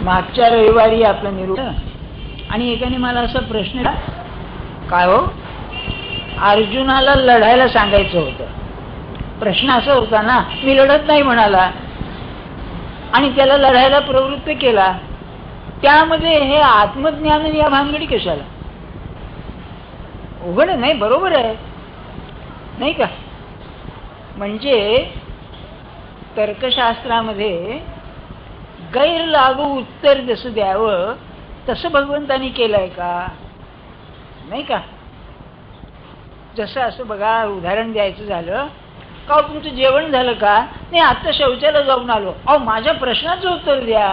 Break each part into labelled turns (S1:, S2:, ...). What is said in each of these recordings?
S1: मागच्या रविवारी आपलं निरूपण आणि एकाने मला असा प्रश्न, काय हो, अर्जुनाला लढायला सांगायचं होतं. प्रश्न असा होता ना, मी लढत नाही म्हणाला आणि त्याला लढायला प्रवृत्त केला. त्यामध्ये हे आत्मज्ञान या भानगडी कशाला? उघड नाही, बरोबर आहे नाही का? म्हणजे तर्कशास्त्रामध्ये गैरलागू उत्तर जसं द्यावं तसं भगवंतानी केलंय का? नाही का? जसं असं बघा, उदाहरण द्यायचं झालं का, तुमचं जेवण झालं का? नाही, आता शौचाला जाऊन आलो. अहो, माझ्या प्रश्नाचं उत्तर द्या.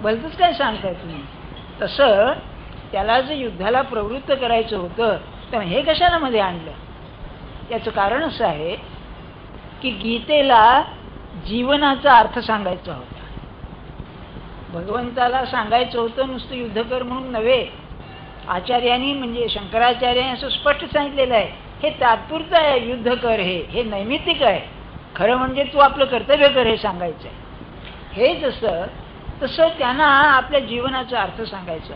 S1: भलतंच काय सांगताय तुम्ही? तसं त्याला जर युद्धाला प्रवृत्त करायचं होतं तर हे कशाला मध्ये आणलं? याचं कारण असं आहे की गीतेला जीवनाचा अर्थ सांगायचा होता. भगवंताला सांगायचं होतं नुसतं युद्ध कर म्हणून नव्हे. आचार्यांनी म्हणजे शंकराचार्यांनी असं स्पष्ट सांगितलेलं आहे, हे तात्पुरतं आहे. युद्ध कर हे नैमित्तिक आहे. खरं म्हणजे तू आपलं कर्तव्य कर हे सांगायचं आहे. हे जसं तसं त्यांना आपल्या जीवनाचा अर्थ सांगायचा.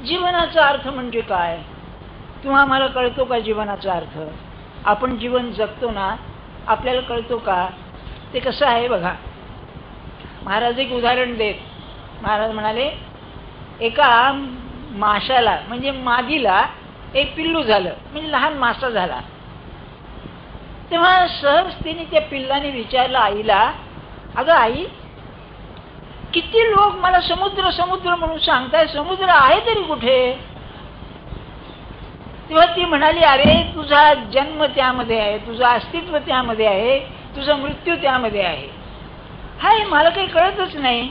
S1: जीवनाचा अर्थ म्हणजे काय? किंवा आम्हाला कळतो का जीवनाचा अर्थ? आपण जीवन जगतो ना, आपल्याला कळतो का? ते कसं आहे बघा. महाराज एक उदाहरण देत. महाराज म्हणाले, एका माशाला म्हणजे मादीला एक पिल्लू झालं, म्हणजे लहान मासा झाला. तेव्हा सहज तिने त्या पिल्लाने विचारलं आईला, अगं आई, किती लोक मला समुद्र समुद्र म्हणून सांगताय, समुद्र आहे तरी कुठे? तेव्हा ती म्हणाली, अरे तुझा जन्म त्यामध्ये आहे, तुझं अस्तित्व त्यामध्ये आहे, तुझा मृत्यू त्यामध्ये आहे. हाय, मला काही कळतच नाही.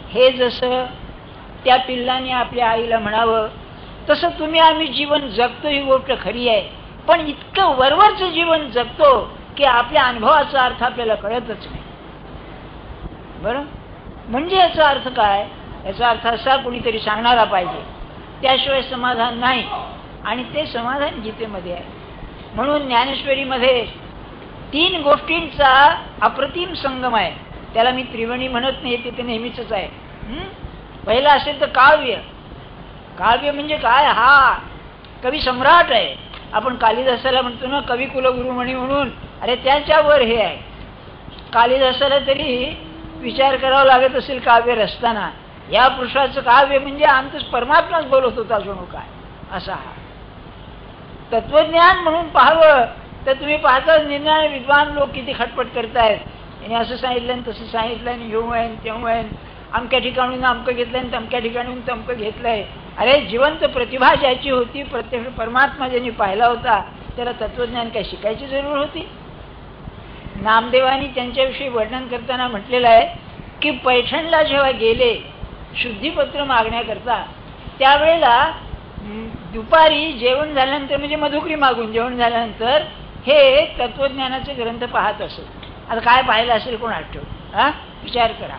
S1: हे जसं त्या पिल्लाने आपल्या आईला म्हणावं तसं तुम्ही आम्ही जीवन जगतो ही गोष्ट खरी आहे, पण इतकं वरवरचं जीवन जगतो की आपल्या अनुभवाचा अर्थ आपल्याला कळतच नाही. बरं, म्हणजे याचा अर्थ काय? याचा अर्थ असा, कोणीतरी सांगणारा पाहिजे, त्याशिवाय समाधान नाही. आणि ते समाधान गीतेमध्ये आहे. म्हणून ज्ञानेश्वरीमध्ये 3 गोष्टींचा अप्रतिम संगम आहे. त्याला मी त्रिवेणी म्हणत नाही, ते नेहमीच आहे. पहिला असेल तर काव्य. काव्य म्हणजे काय? हा कवी सम्राट आहे. आपण कालिदासाला म्हणतो ना कवी कुलगुरु म्हणून, अरे त्याच्यावर हे आहे. कालिदासाला तरी विचार करावा लागत असेल काव्य रचताना, या पुरुषाचं काव्य म्हणजे आमचं परमात्माच बोलत होता जणू काय, असा हा. तत्वज्ञान म्हणून पाहावं तर तुम्ही पाहता निर्णय विद्वान लोक किती खटपट करतायत. याने असं सांगितलं तसं सांगितलं, घेऊ आहे तेव्हा आहे, अमक्या ठिकाणून अमकं घेतलंय आणि तमक्या ठिकाणून तमकं घेतलंय. अरे जिवंत प्रतिभा ज्याची होती, प्रत्यक्ष परमात्मा ज्यांनी पाहिला होता, त्याला तत्वज्ञान काय शिकायची जरूर होती? नामदेवानी त्यांच्याविषयी वर्णन करताना म्हटलेलं आहे की पैठणला जेव्हा गेले शुद्धीपत्र मागण्याकरता, त्यावेळेला दुपारी जेवण झाल्यानंतर, म्हणजे मधुकरी मागून जेवण झाल्यानंतर हे तत्वज्ञानाचे ग्रंथ पाहत असत. आता काय पाहिलं असेल कोण आठवत? विचार करा.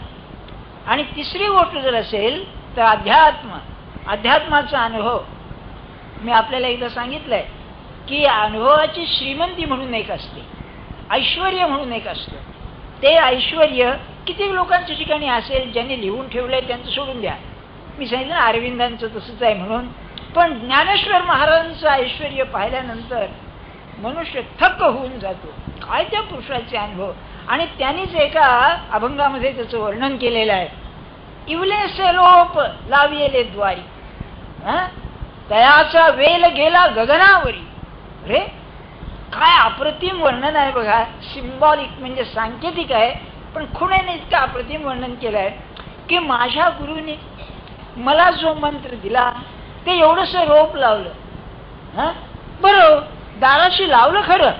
S1: आणि तिसरी गोष्ट जर असेल तर अध्यात्माचा अनुभव. मी आपल्याला एकदा सांगितलंय की अनुभवाची श्रीमंती म्हणून एक असते, ऐश्वर्य म्हणून एक असतं. ते ऐश्वर्य किती लोकांच्या ठिकाणी असेल, ज्यांनी लिहून ठेवलंय त्यांचं सोडून द्या. मी सांगितलं अरविंदांचं तसंच आहे म्हणून. पण ज्ञानेश्वर महाराजांचं ऐश्वर्य पाहिल्यानंतर मनुष्य थक्क होऊन जातो. काय त्या पुरुषाचे अनुभव. आणि त्यांनीच एका अभंगामध्ये त्याचं वर्णन केलेलं आहे. इवलेसे लोप लाविले द्वारी, तयाचा वेल गेला गगनावरी. रे काय अप्रतिम वर्णन आहे बघा. सिम्बॉलिक म्हणजे सांकेतिक आहे, पण खुणेने इतकं अप्रतिम वर्णन केलं आहे की माझ्या गुरुने मला जो मंत्र दिला ते एवढंसं रोप लावलं. बरं, दाराशी लावलं खरं,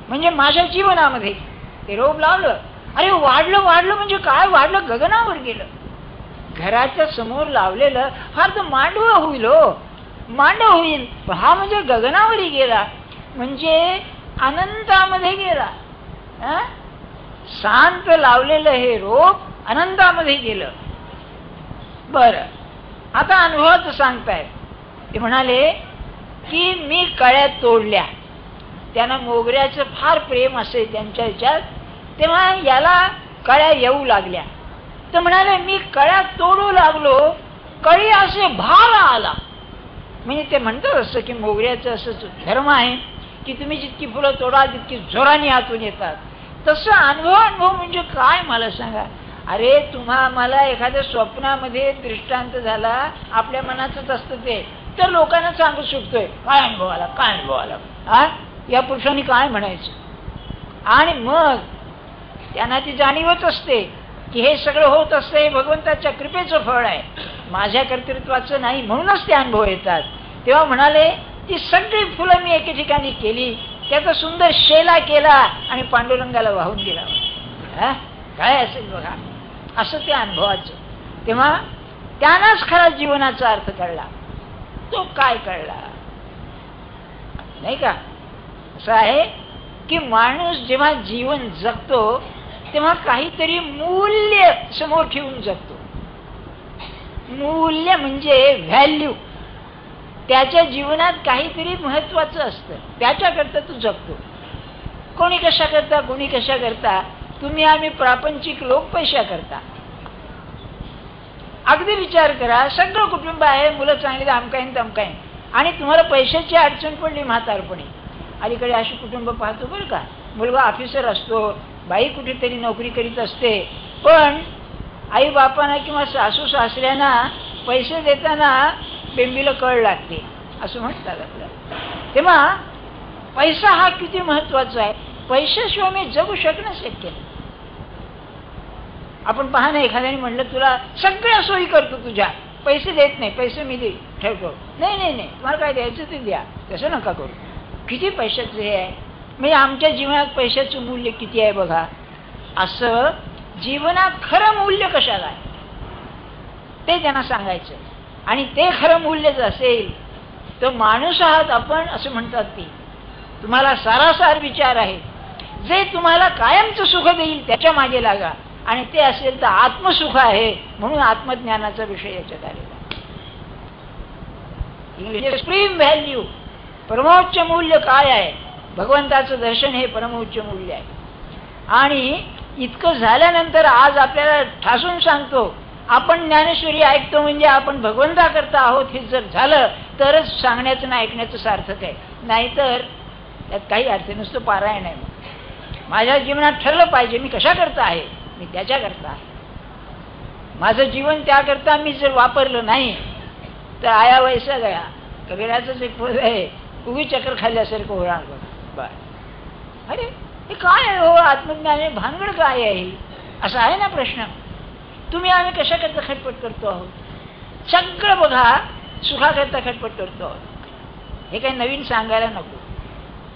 S1: म्हणजे माझ्या जीवनामध्ये ते रोप लावलं. अरे वाढलं वाढलं म्हणजे काय वाढलं? गगनावर गेलं. घराच्या समोर लावलेलं फार तर मांडव होईल, हो मांडव होईल, हा म्हणजे गगनावरही गेला, म्हणजे अनंतामध्ये गेला. शांत लावलेलं हे रोप अनंतामध्ये गेलं. बरं, आता अनुभवाचं सांगतायत. ते म्हणाले की मी कळ्या तोडल्या. त्यांना मोगऱ्याचं फार प्रेम असे त्यांच्या ह्याच्यात, तेव्हा याला कळ्या येऊ लागल्या. तर म्हणाले मी कळ्या तोडू लागलो, कळी असे भार आला. म्हणजे ते म्हणतात असं की मोगऱ्याचं असं धर्म आहे की तुम्ही जितकी फुलं तोडा तितकी जोराने आतून येतात. तसं अनुभव म्हणजे काय मला सांगा. अरे मला एखाद्या स्वप्नामध्ये दृष्टांत झाला, आपल्या मनाचंच असतं ते, तर लोकांना सांगू शकतोय काय अनुभव आला, काय अनुभव आला, हा या पुरुषांनी काय म्हणायचं. आणि मग त्यांना ती जाणीवच असते की हे सगळं होत असतं हे भगवंताच्या कृपेचं फळ आहे, माझ्या कर्तृत्वाचं नाही, म्हणूनच ते अनुभव येतात. तेव्हा म्हणाले ती सगळी फुलं मी एके ठिकाणी केली, त्याचा सुंदर शेला केला आणि पांडुरंगाला वाहून दिला. काय असेल बघा असं ते अनुभवाचं. तेव्हा त्यांनाच खरा जीवनाचा अर्थ कळला. तो काय कळला नाही का. असं आहे की माणूस जेव्हा जीवन जगतो तेव्हा काहीतरी मूल्य समोर ठेवून जगतो. मूल्य म्हणजे व्हॅल्यू. त्याच्या जीवनात काहीतरी महत्वाचं असतं, त्याच्याकरता तू जगतो. कोणी कशा करता, कोणी कशा करता. तुम्ही आम्ही प्रापंचिक लोक पैशा करता. अगदी विचार करा, सगळं कुटुंब आहे, मुलं चांगली आमकाईन तमकाईन, आणि तुम्हाला पैशाची अडचण पडली म्हातारपणी. अलीकडे अशी कुटुंब पाहतो बरं का. मुलगा ऑफिसर असतो, बाई कुठेतरी नोकरी करीत असते, पण आई बापांना किंवा सासू सासऱ्यांना पैसे देताना बेंबीला कळ लागते असं म्हणतात आपल्याला. तेव्हा पैसा हा किती महत्वाचा आहे. पैशाशिवाय मी जगू शकणं शक्य नाही. आपण पहा ना, एखाद्याने म्हणलं तुला सगळ्या सोयी करतो तुझ्या, पैसे देत नाही, पैसे मी ठेवतो. नाही नाही नाही, तुम्हाला काय द्यायचं ते द्या, तसं नका करू. किती पैशाचं हे आहे. म्हणजे आमच्या जीवनात पैशाचं मूल्य किती आहे बघा. असं जीवनात खरं मूल्य कशाला आहे ते त्यांना सांगायचं. आणि ते खरं मूल्यच असेल तर माणूस आहात आपण असं म्हणतात ती. तुम्हाला सारासार विचार आहे, जे तुम्हाला कायमचं सुख देईल त्याच्या मागे लागा. आणि ते असेल तर आत्मसुख आहे, म्हणून आत्मज्ञानाचा विषय याच्यात आलेला. इंग्लिश सुप्रीम व्हॅल्यू, परमोच्च मूल्य काय आहे. भगवंताचं दर्शन हे परमोच्च मूल्य आहे. आणि इतकं झाल्यानंतर आज आपल्याला ठासून सांगतो, आपण ज्ञानेश्वरी ऐकतो म्हणजे आपण भगवंता करता आहोत हे जर झालं तरच सांगण्याचं ना ऐकण्याचं सार्थक आहे. नाहीतर त्यात काही अर्थ नसतो. पारायण आहे. माझ्या जीवनात ठरलं पाहिजे मी कशा करता आहे, मी त्याच्या करता आहे. माझं जीवन त्याकरता मी जर वापरलं नाही तर आया वैसा गया. कबीराचंच एक पद आहे, उगी चक्कर खाल्ल्यासारखं होणार बघा. अरे हे काय आहे हो, आत्मज्ञान भानगड काय आहे असा आहे ना प्रश्न. तुम्ही आम्ही कशा करता खटपट करतो आहोत. सगळं बघा सुखाकरता खटपट करतो आहोत. हे काही नवीन सांगायला नको.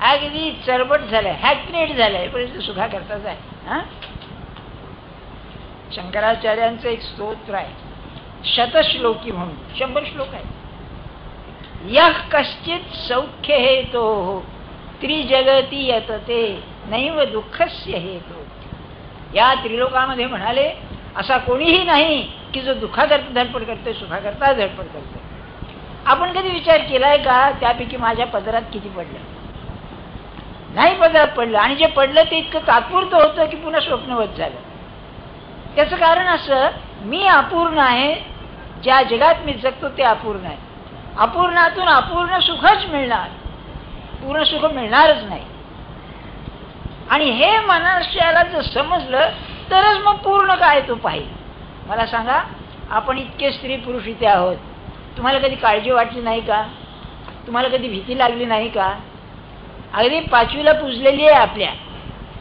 S1: अगदी चरबट झालंय, हॅकनेट झालंय, पण सुखा करताच आहे. हा शंकराचार्यांचं एक स्तोत्र आहे शतश्लोकी म्हणून, 100 श्लोक आहे. यः कश्चित सौख्य हेतो त्रिजगती यतते नैव दुःखस्य हेतो. या त्रिलोकामध्ये म्हणाले असा कोणीही नाही की जो दुःखाकरता धडपड करतोय, सुखाकरता धडपड करतोय. आपण कधी विचार केलाय का त्यापैकी माझ्या पदरात किती पडलं. नाही पदरात पडलं. आणि जे पडलं ते इतकं तात्पुरतं होतं की पुन्हा स्वप्नवत झालं. त्याचं कारण असं, मी अपूर्ण आहे. ज्या जगात मी जगतो ते अपूर्ण आहे. अपूर्णातून अपूर्ण सुखच मिळणार, पूर्ण सुख मिळणारच नाही. आणि हे मनुष्याला जर समजलं तरच मग पूर्ण काय तो पाहिजे. मला सांगा, आपण इतके स्त्री पुरुष इथे आहोत, तुम्हाला कधी काळजी वाटली नाही का? तुम्हाला कधी भीती लागली नाही का? अगदी 5वीला पूजलेली आहे आपल्या,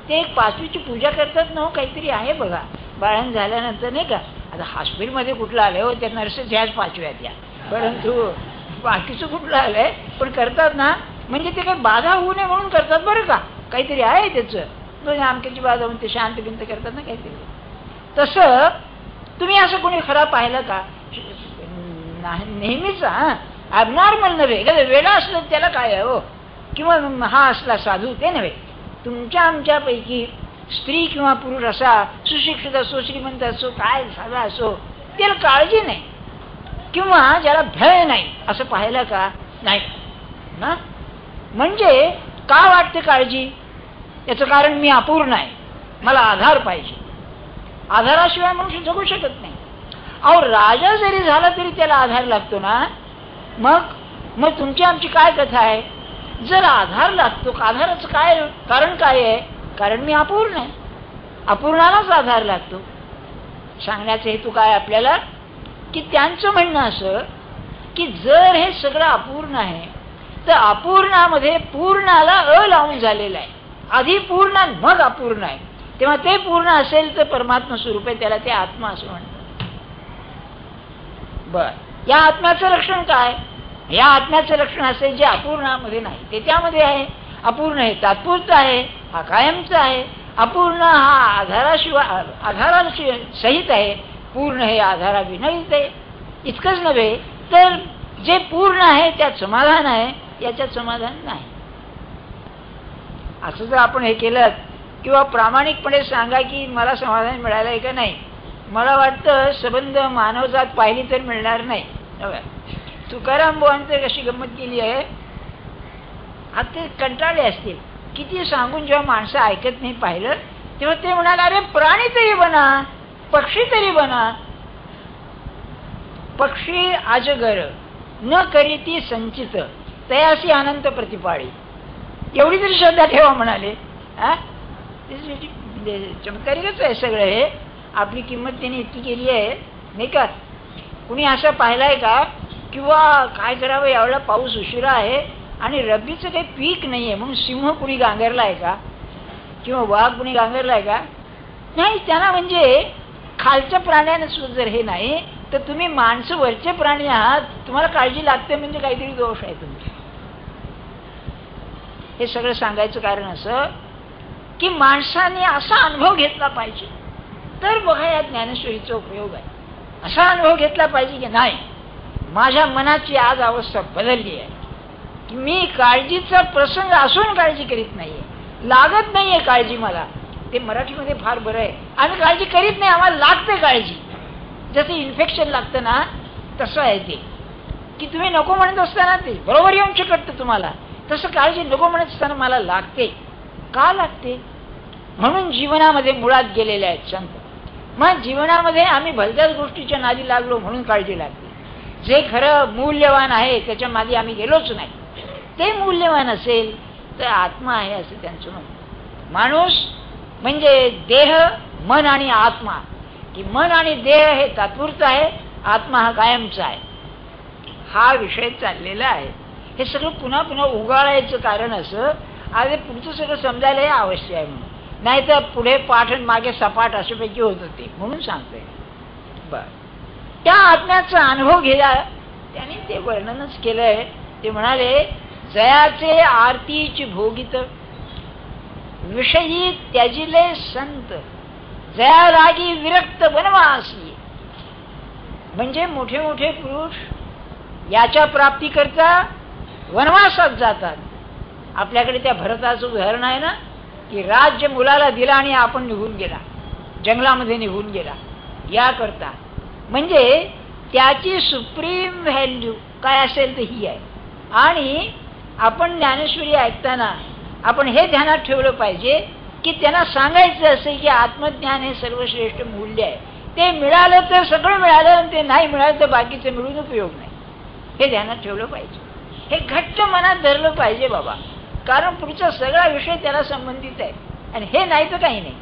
S1: ते 5वीची पूजा करतात ना, काहीतरी आहे बघा. बाळण झाल्यानंतर नाही का, आता हॉस्पिटलमध्ये कुठलं आलंय हो, त्या नर्सेस ह्याच 5व्यात या, परंतु बाकीचं कुठलं आलंय पण करतात ना, म्हणजे ते काही बाधा होऊ नये म्हणून करतात बरं का. काहीतरी आहे त्याचं, आमक्याची बाधा होऊन ते शांत बिंत करतात ना काहीतरी. तसं तुम्ही असं कोणी खरा पाहिलं का? नेहमीच ॲबनॉर्मल नव्हे, वेडा असलं त्याला काय आहे हो, किंवा हा असला साधू ते नव्हे. तुमच्या आमच्यापैकी स्त्री किंवा पुरुष असा, सुशिक्षित असो, श्रीमंत असो, काय साधा असो, त्याला काळजी नाही किंवा ज्याला भय नाही असं पाहिलं का? नाही ना. म्हणजे का वाटते काळजी? याचं कारण मी अपूर्ण आहे, मला आधार पाहिजे. आधाराशिवाय मनुष्य जगू शकत नाही. अहो, राजा जरी झाला तरी त्याला आधार लागतो ना. मग तुमची आमची काय कथा आहे? जर आधार लागतो, आधाराचं काय कारण काय आहे? कारण मी अपूर्ण आहे, अपूर्णालाच आधार लागतो. सांगण्याचा हेतू काय आपल्याला? की त्यांचं म्हणणं असं की जर हे सगळं अपूर्ण आहे तर अपूर्णामध्ये पूर्णाला अ लावून झालेलं आहे. आधी पूर्ण मग अपूर्ण आहे, तेव्हा ते पूर्ण असेल तर परमात्मा स्वरूप आहे, त्याला ते आत्मा असं म्हणतात. बर, या आत्म्याचं लक्षण काय? या आत्म्याचं लक्षण असेल जे अपूर्णामध्ये नाही, ते त्यामध्ये आहे. अपूर्ण हे तात्पुरतं आहे, हा कायमचा आहे. अपूर्ण हा आधाराशिवाय सहित आहे, पूर्ण हे आधाराविनहित आहे. इतकंच नव्हे तर जे पूर्ण आहे त्यात समाधान आहे, याच्यात समाधान नाही. असं जर आपण हे केलं किंवा प्रामाणिकपणे सांगा की मला समाधान मिळालं आहे का नाही, मला वाटतं संबंध मानवजात पाहिली तर मिळणार नाही. तुकाराम बुवांनी कशी गंमत केली आहे, आता ते कंटाळले असतील, किती सांगून जेव्हा माणसं ऐकत नाही पाहिलं तेव्हा ते म्हणाले, अरे प्राणी तरी बना, पक्षी तरी बना. पक्षी अजगर न करीती संचित तयासी अनंत प्रतिपाळी, एवढी तरी श्रद्धा ठेवा म्हणाले. चमत्कारिकच आहे सगळं हे. आपली किंमत त्यांनी इतकी केली आहे नाही का? कुणी असं पाहिलंय का किंवा काय करावं, एवढा पाऊस उशिरा आहे आणि रब्बीचं काही पीक नाहीये म्हणून सिंह कुणी गांगरलाय का किंवा वाघ कुणी गांगरलाय का? नाही. त्यांना म्हणजे खालच्या प्राण्याने सुद्धा जर हे नाही तर तुम्ही माणसं वरचे प्राणी आहात, तुम्हाला काळजी लागते म्हणजे काहीतरी दोष आहे तुमचे. हे सगळं सांगायचं कारण असं की माणसाने असा अनुभव घेतला पाहिजे तर बघा या ज्ञानेश्वरीचा उपयोग आहे. असा अनुभव घेतला पाहिजे की नाही, माझ्या मनाची आज अवस्था बदलली आहे की मी काळजीचा प्रसंग असून काळजी करीत नाहीये, लागत नाहीये काळजी मला. ते मराठीमध्ये फार बरं आहे. आम्ही काळजी करीत नाही, आम्हाला लागते काळजी. जसं इन्फेक्शन लागतं ना तसं आहे ते, की तुम्ही नको म्हणत असताना ते बरोबर येऊन शकतं तुम्हाला, तसं काळजी नको म्हणत असताना मला लागते. का लागते? म्हणून जीवनामध्ये मुळात गेलेले आहेत संत. मग जीवनामध्ये आम्ही भलत्याच गोष्टीच्या नादी लागलो म्हणून काळजी लागते. जे खरं मूल्यवान आहे त्याच्या मागे आम्ही गेलोच नाही, ते मूल्यवान असेल तर आत्मा आहे असं त्यांचं म्हणणं. माणूस म्हणजे देह, मन आणि आत्मा, की मन आणि देह हे तात्पुरतं आहे, आत्मा हा कायमचा आहे. हा विषय चाललेला आहे. हे सगळं पुन्हा पुन्हा उगाळायचं कारण असं, आज पुढचं सगळं समजायला हे आवश्यक आहे म्हणून. नाही तर पुढे पाठ आणि मागे सपाट अशापैकी होत होते म्हणून सांगतोय. बर, त्या आत्म्याचा अनुभव घ्या. त्याने ते वर्णनच केलंय. ते म्हणाले, जयाचे आरतीची भोगित विषयी त्याजिले संत, जया लागी विरक्त वनवासी. म्हणजे मोठे मोठे पुरुष याच्या प्राप्ती करता वनवासात जातात. आपल्याकडे त्या भरताचं उदाहरण आहे ना, की राज्य मुलाला दिला आणि आपण निघून गेला, जंगलामध्ये निघून गेला याकरता. म्हणजे त्याची सुप्रीम व्हॅल्यू काय असेल तर ही आहे. आणि आपण ज्ञानेश्वरी ऐकताना आपण हे ध्यानात ठेवलं पाहिजे की त्यांना सांगायचं असेल की आत्मज्ञान हे सर्वश्रेष्ठ मूल्य आहे. ते मिळालं तर सगळं मिळालं आणि ते नाही मिळालं तर बाकीचं मिळून उपयोग नाही, हे ध्यानात ठेवलं पाहिजे. हे घट्ट मनात धरलं पाहिजे बाबा, कारण पुढचा सगळा विषय त्याला संबंधित आहे. आणि हे नाही तर काही नाही.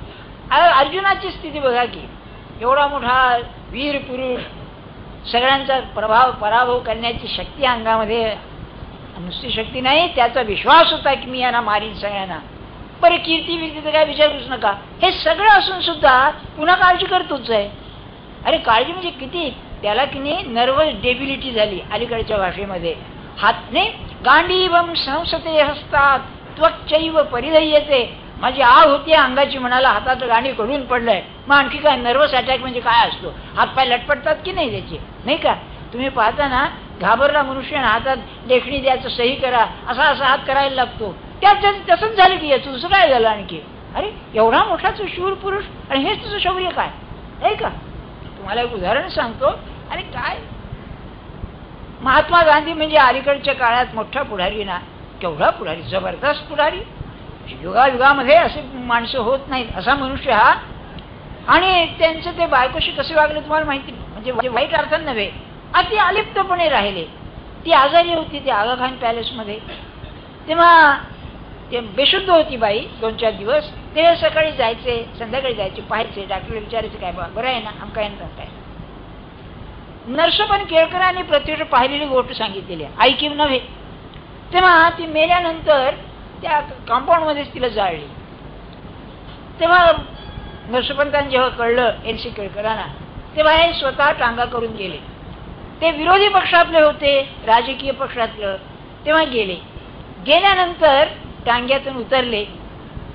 S1: अर्जुनाची स्थिती बघा की, एवढा मोठा वीर पुरुष, सगळ्यांचा पराभव करण्याची शक्ती अंगामध्ये, नुसती शक्ती नाही, त्याचा विश्वास होता की मी यांना मारीन सगळ्यांना. पर कीर्ती विर्ती काय विचारूच नका. हे सगळं असून सुद्धा पुन्हा काळजी करतोच आहे. अरे काळजी म्हणजे किती, त्याला की नाही नर्वस डेबिलिटी झाली अलीकडच्या भाषेमध्ये. हातने गांडीवम संसते हसतात त्वचैव परिधय्यते. माझी आग होती अंगाची, म्हणाला हातात गांडी कडून पडलंय. मग आणखी काय नर्वस अटॅक म्हणजे काय असतो? हातपाय लटपटतात की नाही त्याचे, नाही का? तुम्ही पाहता ना, घाबरला मनुष्य हातात लेखणी द्यायचं, सही करा, असा असा हात करायला लागतो. तसंच झालं की याचं दुसरं काय झालं आणखी? अरे एवढा मोठा शूर पुरुष आणि हेच तुझं शौर्य काय आहे का? तुम्हाला एक उदाहरण सांगतो. अरे काय, महात्मा गांधी म्हणजे अलीकडच्या काळात मोठा पुढारी ना, केवढा पुढारी, जबरदस्त पुढारी. युगायुगामध्ये असे माणसं होत नाहीत, असा मनुष्य हा. आणि त्यांचं ते बायकोशी कसे वागले तुम्हाला माहिती, म्हणजे वाईट अर्थात नव्हे, अति अलिप्तपणे राहिले. ती आजारी होती त्या आगा खान पॅलेसमध्ये. तेव्हा ते बेशुद्ध होती बाई 2-4 दिवस. ते सकाळी जायचे, संध्याकाळी जायचे, पाहायचे, डॉक्टरला विचारायचे काय बा बरं आहे ना, आमका आहे ना काय. नर्स पण केळकरांनी प्रत्यक्ष पाहिलेली गोष्ट सांगितलेली आहे, ऐकीव नव्हे. तेव्हा ती मेल्यानंतर त्या कंपाऊंडमध्येच तिला जाळली. तेव्हा नरसोपंतांनी जेव्हा कळलं NC केळकरांना, तेव्हा हे स्वतः टांगा करून गेले. ते विरोधी पक्षातले होते, राजकीय पक्षातलं. तेव्हा गेल्यानंतर टांग्यातून उतरले.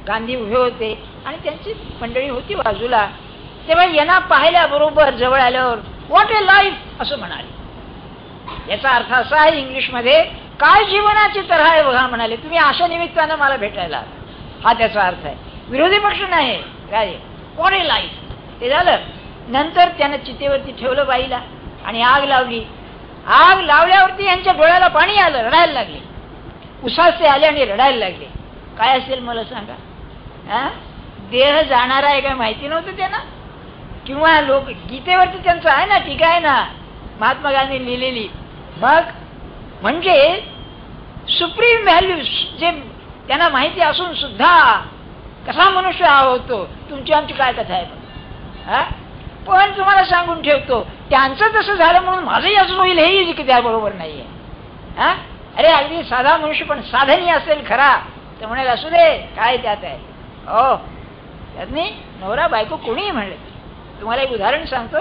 S1: गांधी उभे होते आणि त्यांची मंडळी होती बाजूला. तेव्हा यांना पाहिल्याबरोबर जवळ आल्यावर व्हॉट ए लाईफ असं म्हणाले. याचा अर्थ असा आहे इंग्लिशमध्ये, काय जीवनाची तऱ्हा आहे बघा म्हणाले, तुम्ही अशा निमित्तानं मला भेटायला, हा त्याचा अर्थ आहे. विरोधी पक्ष नाही राजे, व्हॉट ए लाईफ. ते झालं. नंतर त्यानं चितेवरती ठेवलं बाईला आणि आग लावली. आग लावल्यावरती यांच्या डोळ्याला पाणी आलं, रडायला लागले. उसासे आले आणि रडायला लागले. काय असेल मला सांगा. देह जाणार आहे काय माहिती नव्हतं त्यांना, किंवा लोक गीतेवरती त्यांचं आहे ना, टीका आहे ना महात्मा गांधी लिहिलेली. मग म्हणजे सुप्रीम व्हॅल्यूज जे त्यांना माहिती असून सुद्धा कसा मनुष्य हा होतो. तुमची आमची काय कथा आहे. पण तुम्हाला सांगून ठेवतो, त्यांचं तसं झालं म्हणून माझंही असं होईल हेही त्याबरोबर नाहीये. अरे अगदी साधा मनुष्य पण साधनी असेल खरा तर म्हणेल असू दे, काय त्यात आहे. हो, त्यात नाही नवरा बायको कोणीही म्हणले. तुम्हाला एक उदाहरण सांगतो.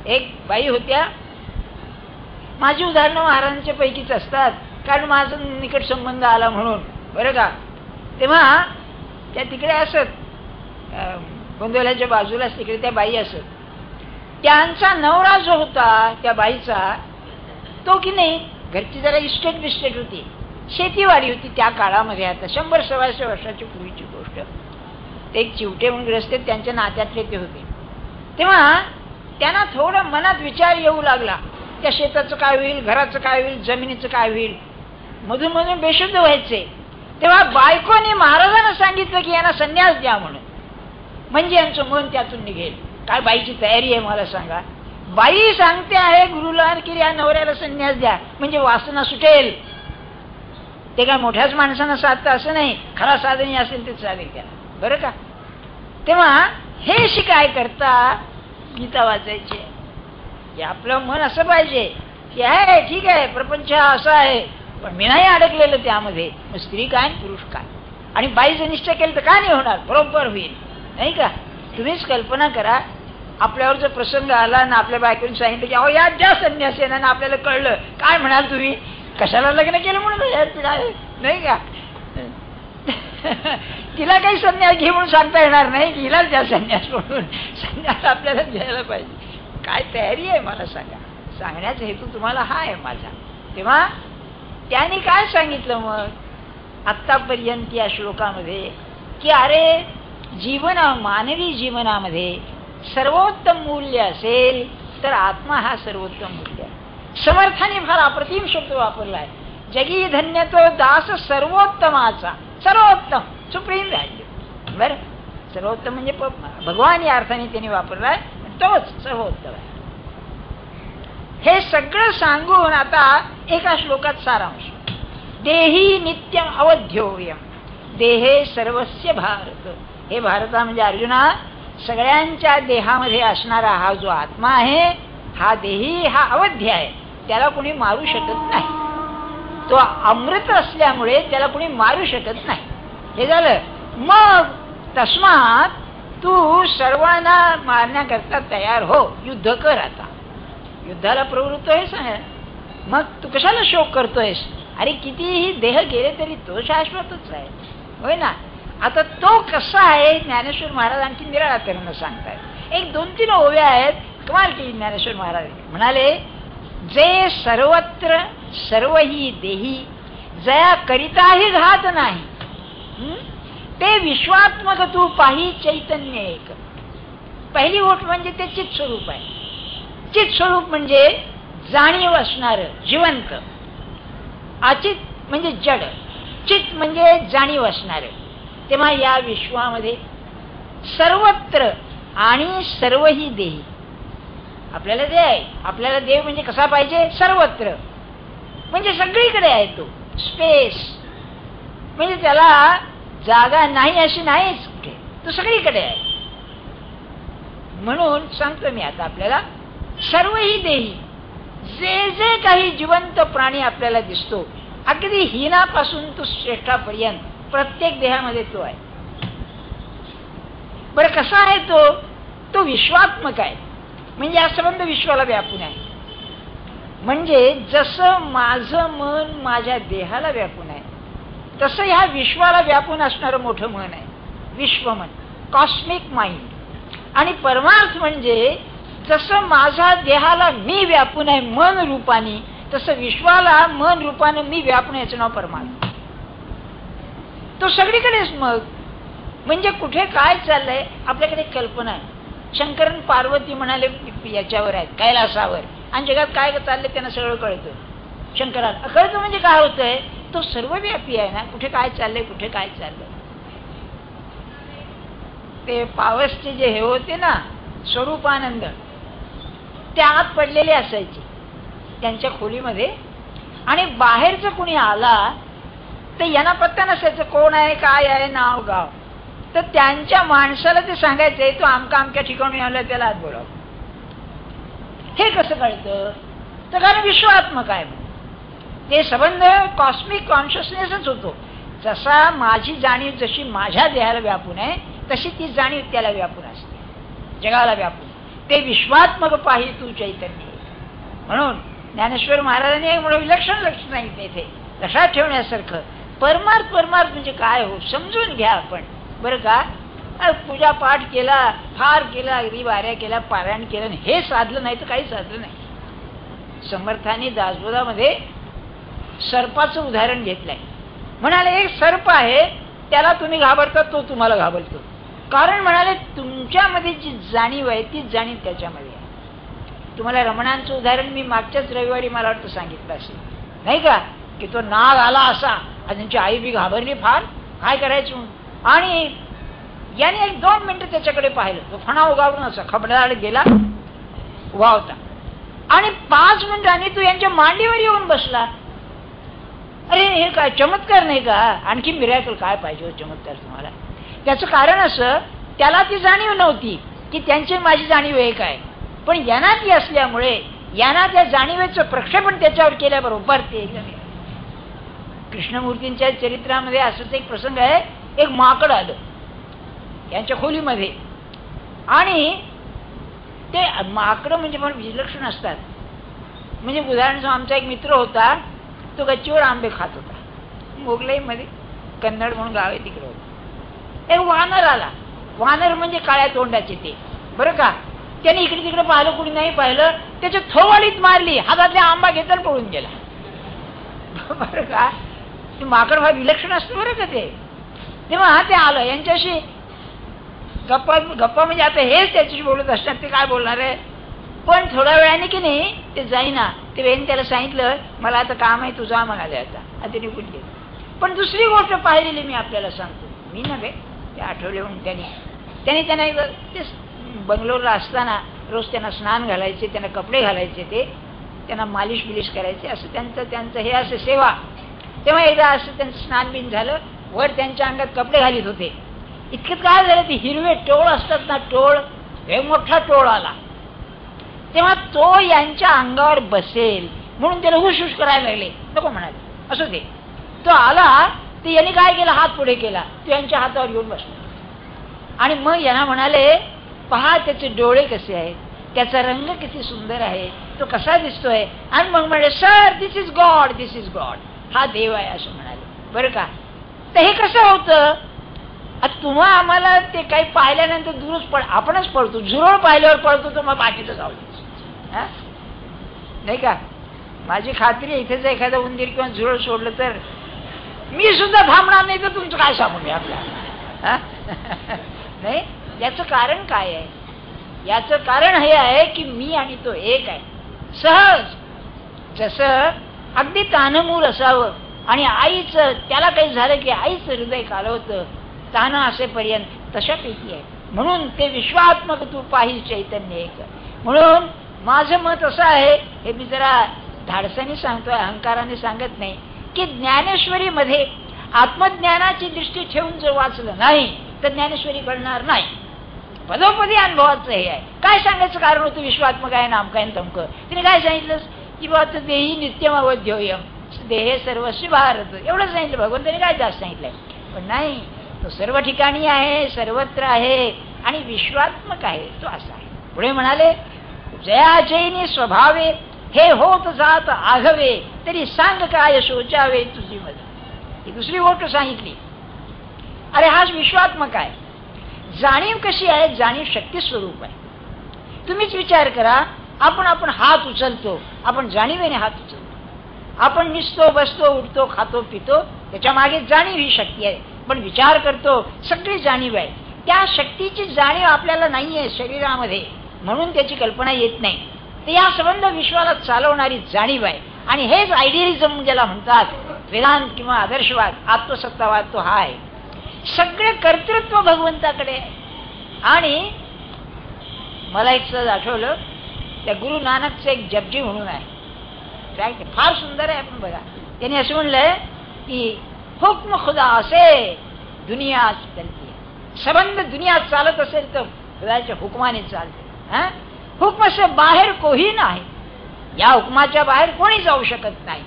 S1: एक बाई होत्या, माझी उदाहरणं महाराजांच्या पैकीच असतात, कारण माझा निकट संबंध आला म्हणून, बरं का. तेव्हा त्या तिकडे असत, गोंदवल्याच्या बाजूलाच तिकडे त्या बाई असत. त्यांचा नवरा जो होता त्या बाईचा, तो की नाही घरची जरा इस्टेट बिस्टेट होती, शेतीवाडी होती त्या काळामध्ये. आता 100-125 वर्षाची पूर्वीची गोष्ट. ते एक चिवटे म्हणून ग्रस्ते त्यांच्या नात्यातले ते होते. तेव्हा त्यांना थोडं मनात विचार येऊ लागला, त्या शेताचं काय होईल, घराचं काय होईल, जमिनीचं काय होईल. मधून मधून बेशुद्ध व्हायचे. तेव्हा बायकोने महाराजांना सांगितलं की यांना संन्यास द्या म्हणून, म्हणजे यांचं मन त्यातून निघेल. काय बाईची तयारी आहे मला सांगा. बाई सांगते आहे गुरुला की या नवऱ्याला संन्यास द्या म्हणजे वासना सुटेल. ते काय मोठ्याच माणसानं साधतं असं नाही, खरा साधनी असेल ते चालेल त्याला, बरं का. तेव्हा हे शिकाय करता गीता वाचायची. की आपलं मन असं पाहिजे की आहे ठीक आहे, प्रपंच हा असा आहे, पण मी नाही अडकलेलं त्यामध्ये. मग स्त्री काय पुरुष काय, आणि बाईचं निष्ठा केलं तर का नाही होणार, बरोबर होईल नाही का. तुम्हीच कल्पना करा, आपल्यावर जर प्रसंग आला ना आपल्या बायकोने सांगितलं की अहो यात ज्या संन्यास आहे ना, आपल्याला कळलं काय म्हणाल तुम्ही, कशाला लग्न केलं म्हणून यात पिढा आहे नाही का. तिला काही संन्यास घे म्हणून सांगता येणार नाही, हिला द्या संन्यास म्हणून. संन्यास आपल्याला द्यायला पाहिजे. काय तयारी आहे मला सांगा. सांगण्याचा हेतू तुम्हाला हा आहे माझा. तेव्हा त्यांनी काय सांगितलं मग आत्तापर्यंत या श्लोकामध्ये की अरे मानवी जीवनामध्ये सर्वोत्तम मूल्य असेल तर आत्मा हा सर्वोत्तम मूल्य आहे. समर्थाने फार अप्रतिम शब्द वापरला आहे. जगी धन्य तो दास सर्वोत्तमाचा. सर्वोत्तम सुप्रीम व्हॅल्यू. बरं, सर्वोत्तम म्हणजे भगवान या अर्थाने त्यांनी वापरला आहे, तोच सर्वोत्तम आहे. हे सगळं सांगून आता एका श्लोकात सारांश. देही नित्यम अवध्योयम देहे सर्वस्य भारत. हे भारता म्हणजे अर्जुना, सगळ्यांच्या देहामध्ये असणारा हा जो आत्मा आहे, हा देही हा अवध्य आहे, त्याला कोणी मारू शकत नाही. तो अमृत असल्यामुळे त्याला कोणी मारू शकत नाही. हे झालं. मग तस्मात तू सर्वांना मारण्याकरता तयार हो, युद्ध कर. आता युद्धाला प्रवृत्त आहेस. मग तू कशाला शोक करतोयस. अरे कितीही देह गेले तरी तो शाश्वतच आहे, होय ना. आता तो कसा आहे ज्ञानेश्वर महाराज आणखी निराळा करणं सांगतायत. 1-2-3 ओव्या आहेत, कमाल केली ज्ञानेश्वर महाराज. म्हणाले जे सर्वत्र सर्वही देही जया करिताही घात नाही, ते विश्वात्मक तू पाही चैतन्य एक. पहिली गोष्ट म्हणजे ते चित स्वरूप आहे. चित स्वरूप म्हणजे जाणीव असणार जिवंत. अचित म्हणजे जड. चित म्हणजे जाणीव असणारे. तेव्हा या विश्वामध्ये सर्वत्र आणि सर्वही देही. आपल्याला देह आहे. आपल्याला देव म्हणजे कसा पाहिजे? सर्वत्र म्हणजे सगळीकडे आहे. तो स्पेस म्हणजे त्याला जागा नाही अशी नाहीच कुठे, तो सगळीकडे आहे. म्हणून सांगतो मी आता आपल्याला, सर्वही देही, जे जे काही जिवंत प्राणी आपल्याला दिसतो, अगदी हीनापासून तो श्रेष्ठापर्यंत प्रत्येक देहामध्ये तो आहे. बरं कसा आहे तो? तो विश्वात्मक आहे. म्हणजे या संबंध विश्वाला व्यापून आहे. म्हणजे जसं माझं मन माझ्या देहाला व्यापून आहे, तसं ह्या विश्वाला व्यापून असणारं मोठं मन आहे विश्वमन, कॉस्मिक माइंड. आणि परमार्थ म्हणजे जसं माझ्या देहाला मी व्यापून आहे मन रूपाने, तसं विश्वाला मन रूपाने मी व्यापून, याचं नाव परमार्थ. तो सगळीकडेच. मग म्हणजे कुठे काय चाललंय आपल्याकडे कल्पना आहे. शंकरन पार्वती म्हणाले याच्यावर आहेत, कैलासावर, आणि जगात काय चाललंय त्यांना सगळं कळतं. शंकराला कळतं म्हणजे काय होतंय? तो सर्वव्यापी आहे ना, कुठे काय चाललंय, कुठे काय चाललंय. ते पावसचे जे हे होते ना स्वरूपानंद, ते आत पडलेले असायचे त्यांच्या खोलीमध्ये, आणि बाहेरचं कुणी आला तर यांना पत्ता नसायचं कोण आहे, काय आहे, नाव गाव. तर त्यांच्या माणसाला ते सांगायचंय तो आमका आमक्या ठिकाणी आलं, त्याला आत बोलाव. हे कसं कळतं? तर कारण विश्वात्मक आहे. ते संबंध कॉस्मिक कॉन्शियसनेसच होतो. जसा माझी जाणीव जशी माझ्या देहाला व्यापून आहे, तशी ती जाणीव त्याला व्यापून असते, जगाला व्यापून. ते विश्वात्मक पाहि तू चैतन्य. म्हणून ज्ञानेश्वर महाराजांनी एक मोठं विलक्षण लक्ष सांगितलं इथे, लक्षात ठेवण्यासारखं. परमार्थ परमार्थ म्हणजे काय हो समजून घ्या आपण, बरं का. पूजा पाठ केला, फार केला, अगदी वाऱ्या केला, पारायण केलं, हे साधलं नाही तर काही साधलं नाही. समर्थांनी दासबोधामध्ये सर्पाचं उदाहरण घेतलंय. म्हणाले एक सर्प आहे, त्याला तुम्ही घाबरता, तो तुम्हाला घाबरतो. कारण म्हणाले तुमच्यामध्ये जी जाणीव आहे ती जाणीव त्याच्यामध्ये आहे. तुम्हाला रमणांचं उदाहरण मी मागच्याच रविवारी मला वाटतं सांगितलं असेल, नाही का, की तो नाग आला असा आणि त्यांची आई बी घाबरली फार, काय करायचं. आणि याने 1-2 मिनिटं त्याच्याकडे पाहिलं, तो फणा उगावून असा खबडाला गेला, उभा होता. आणि 5 मिनिटांनी तो यांच्या मांडीवर येऊन बसला. अरे हे काय चमत्कार नाही का? आणखी मिरॅकल काय पाहिजे चमत्कार तुम्हाला? त्याचं कारण असं, त्याला ती जाणीव नव्हती की त्यांची माझी जाणीव एक आहे, पण यांना ती असल्यामुळे यांना त्या जाणीवेचं प्रक्षेपण त्याच्यावर केल्याबरोबर ते कृष्णमूर्तींच्या चरित्रामध्ये असंच एक प्रसंग आहे. एक माकड आलं यांच्या खोलीमध्ये, आणि ते माकडं म्हणजे पण विलक्षण असतात. म्हणजे उदाहरण आमचा एक मित्र होता, तो गच्चीवर आंबे खात होता, मोगलाईमध्ये, कन्नड म्हणून गाव आहे तिकडे होतं. एक वानर आला. वानर म्हणजे काळ्या तोंडाचे ते, बरं का. त्याने इकडे तिकडे पाहिलं, कुणी नाही पाहिलं, त्याच्या थोवाडीत मारली, हातातल्या आंबा घेतला पळून गेला, बरं का. ते माकड फार विलक्षण असतं बरं का ते. तेव्हा ते आलं यांच्याशी गप्पा म्हणजे आता हेच त्याच्याशी बोलत असतात, ते काय बोलणार आहे. पण थोड्या वेळाने की नाही ते जाईना. ते वेळेने त्याला सांगितलं मला आता काम आहे, तुझा म्हणाले, आता ते निघून गेले. पण दुसरी गोष्ट पाहिलेली मी आपल्याला सांगतो, मी नव्हे, ते आठवले म्हणून त्यांना ते बंगलोरला असताना रोज त्यांना स्नान घालायचे, त्यांना कपडे घालायचे, ते त्यांना मालिश बिलिश करायचे, असं त्यांचं हे असं सेवा. तेव्हा एकदा असं त्यांचं स्नान बिन झालं, वर त्यांच्या अंगात कपडे घालीत होते. इतकं काय झालं, ते हिरवे टोळ असतात ना, टोळ, हे मोठा टोळ आला. तेव्हा तो यांच्या अंगावर बसेल म्हणून त्याला हुश करायला लागले, नको म्हणाले, असं ते. तो आला, ते यांनी काय केलं, हात पुढे केला, तो यांच्या हातावर येऊन बसला. आणि मग यांना म्हणाले, पहा त्याचे डोळे कसे आहेत, त्याचा रंग किती सुंदर आहे, तो कसा दिसतोय. आणि मग म्हणाले, sir this is God, this is God, हा देव आहे असं म्हणाले, बरं का. तर हे कसं होतं, आता तुम्हा आम्हाला ते काही पाहिल्यानंतर दूरच आपणच पळतो, झुरळ पाहिल्यावर पळतो, तर मग बाकीचं जाऊ नाही का. माझी खात्री आहे, इथेच एखादा उंदीर किंवा झुरळ सोडलं तर मी सुद्धा थांबणार नाही, तर तुमचं काय सांगू मी आपल्याला. नाही, याचं कारण काय आहे? याचं कारण हे आहे की मी आणि तो एक आहे. सहज जसं अगदी तानमूल असावं आणि आईचं त्याला काही झालं की आईचं हृदय कालवतं ताना असेपर्यंत तशापैकी आहे. म्हणून ते विश्वात्मक तू पाही चैतन्य एक. म्हणून माझं मत असं आहे, हे मी जरा धाडसाने सांगतोय, अहंकाराने सांगत नाही, की ज्ञानेश्वरी मध्ये आत्मज्ञानाची दृष्टी ठेवून जर वाचलं नाही तर ज्ञानेश्वरी कळणार नाही. पदोपदी अनुभवाचं हे आहे. काय सांगायचं कारण होतं, विश्वात्मक आहे नामकाय तमकं. तिने काय सांगितलं की बाबा देही नित्यम अवध्योयम देहे सर्वस्वी भारत, एवढं सांगितलं. भगवंताने काय जास्त सांगितलंय, पण नाही, तो सर्व ठिकाणी आहे, सर्वत्र आहे आणि विश्वात्मक आहे, तो असा आहे. पुढे म्हणाले जयाचैनी स्वभावे हे होत जात आघवे तरी सांग काय शोचावे तुझी मध्ये. ही दुसरी गोष्ट सांगितली. अरे हा विश्वात्मक आहे. जाणीव कशी आहे, जाणीव शक्ती स्वरूप आहे. तुम्हीच विचार करा, आपण हात उचलतो, आपण जाणीवेने हात उचलतो. आपण निसतो, बसतो, उठतो, खातो, पितो, त्याच्या मागे जाणीव ही शक्ती आहे. पण विचार करतो, सगळी जाणीव आहे. त्या शक्तीची जाणीव आपल्याला नाहीये शरीरामध्ये, म्हणून त्याची कल्पना येत नाही. ते या संबंध विश्वाला चालवणारी जाणीव आहे. आणि हेच आयडियलिझम ज्याला म्हणतात, वेदांत किंवा आदर्शवाद, आत्मसत्तावाद, तो हा आहे. सगळे कर्तृत्व भगवंताकडे आहे. आणि मला एक सहज आठवलं, त्या गुरु नानकचं एक जपजी म्हणून आहे, फार सुंदर आहे. आपण बघा, त्यांनी असं म्हणलंय की हुक्म खुदा असे दुनिया चलती है. संबंध दुनिया चालत असेल तर खुदाच्या हुकमाने चालते. हुक्म से बाहेर कोही नाही, या हुकमाच्या बाहेर कोणी जाऊ शकत नाही.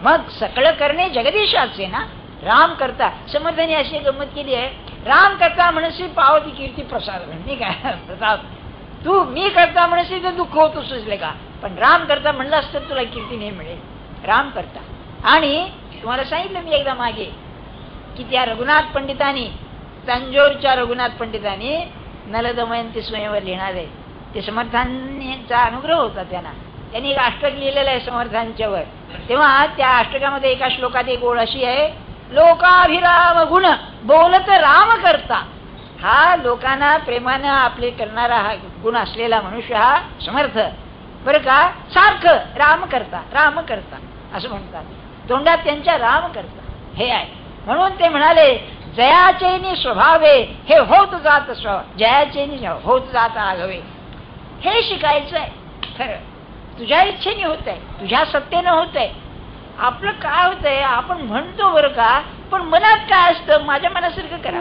S1: मग सकळ करणे जगदीशाचे ना. राम करता, समर्थाने अशी गंमत केली आहे, राम करता म्हणशी पावती कीर्ती प्रसाद. नाही काय प्रताप, तू मी करता म्हणशी तर दुःख होतो सुचले का, पण राम करता म्हणलं असतं तुला कीर्ती नाही मिळेल. राम करता. आणि तुम्हाला सांगितलं मी एकदा मागे की त्या रघुनाथ पंडितांनी, तंजोरच्या रघुनाथ पंडितांनी नलदमयंती स्वयंवर लिहिणार आहे. ते समर्थांचा अनुग्रह होता त्यांना. त्यांनी एक अष्टक लिहिलेलं आहे समर्थांच्या वर. तेव्हा त्या अष्टकामध्ये एका श्लोकात एक ओळ अशी आहे, लोकाभिराम गुण बोलत राम करता. हा लोकांना प्रेमानं आपले करणारा हा गुण असलेला मनुष्य हा समर्थ, बरं का, सारखं राम करता राम करता असं म्हणतात. तोंडात त्यांच्या राम करता हे आहे. म्हणून ते म्हणाले जयाचैनी स्वभावे हे होत जात स्वभाव, जयाचैनी होत जात आघवे. हे शिकायचं आहे. खरं तुझ्या इच्छेने होत आहे, तुझ्या सत्तेनं होत आहे. आपलं काय होतंय, आपण म्हणतो बरं का, पण मनात काय असतं, माझ्या मनासारखं करा,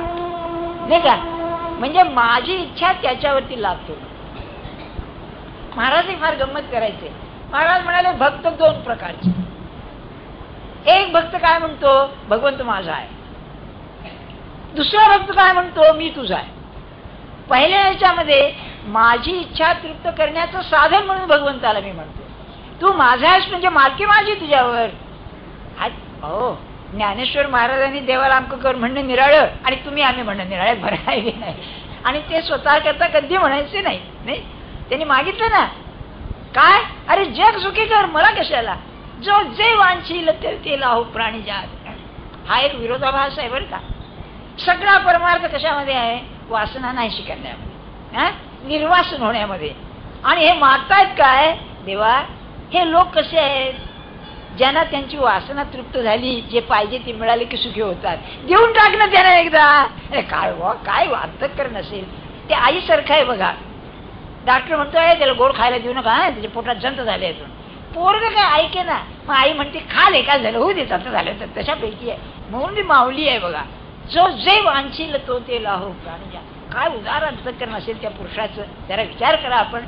S1: नाही का, म्हणजे माझी इच्छा त्याच्यावरती लागतो. महाराज फार गंमत करायचे. महाराज म्हणाले भक्त दोन प्रकारचे. एक भक्त काय म्हणतो, भगवंत माझा आहे. दुसरा भक्त काय म्हणतो, मी तुझा आहे. पहिल्या याच्यामध्ये माझी इच्छा तृप्त करण्याचं साधन म्हणून भगवंताला मी म्हणतो, तू माझा आहेस म्हणजे मालकी माझी तुझ्यावर. हो, ज्ञानेश्वर महाराजांनी देवाला आमक कर म्हणणं निराळं आणि तुम्ही आम्ही म्हणणं निराळं, बरं आहे नाही. आणि ते स्वतः करता कधी म्हणायचे नाही. नाही, त्यांनी मागितलं ना काय, अरे जग सुखी कर, मला कशाला, जो जे वांछील ते लाहो प्राणी जात. हा एक विरोधाभास आहे बरं का. सगळा परमार्थ कशामध्ये आहे, वासना नाही शिकण्यामध्ये, निर्वासन होण्यामध्ये. आणि हे मागतायत काय, देवा हे लोक कसे आहेत, ज्यांना त्यांची वासना तृप्त झाली, जे पाहिजे ते मिळाले की सुखी होतात. देऊन टाकणं त्यांना एकदा. अरे काय काय अंतःकरण नसेल. ते आईसारखं आहे बघा. डॉक्टर म्हणतोय त्याला गोड खायला देऊ नका, त्याच्या पोटात जंत झाले. पोरग काय ऐके ना, मग आई म्हणते खाले काय झालं, होऊ दे जंत झालं तर. तशापैकी आहे. म्हणून ती माऊली आहे बघा, जो जे वांछील तो ते लाहो प्राणी. काय उदार अंतःकरण असेल त्या पुरुषाचं, जरा विचार करा आपण.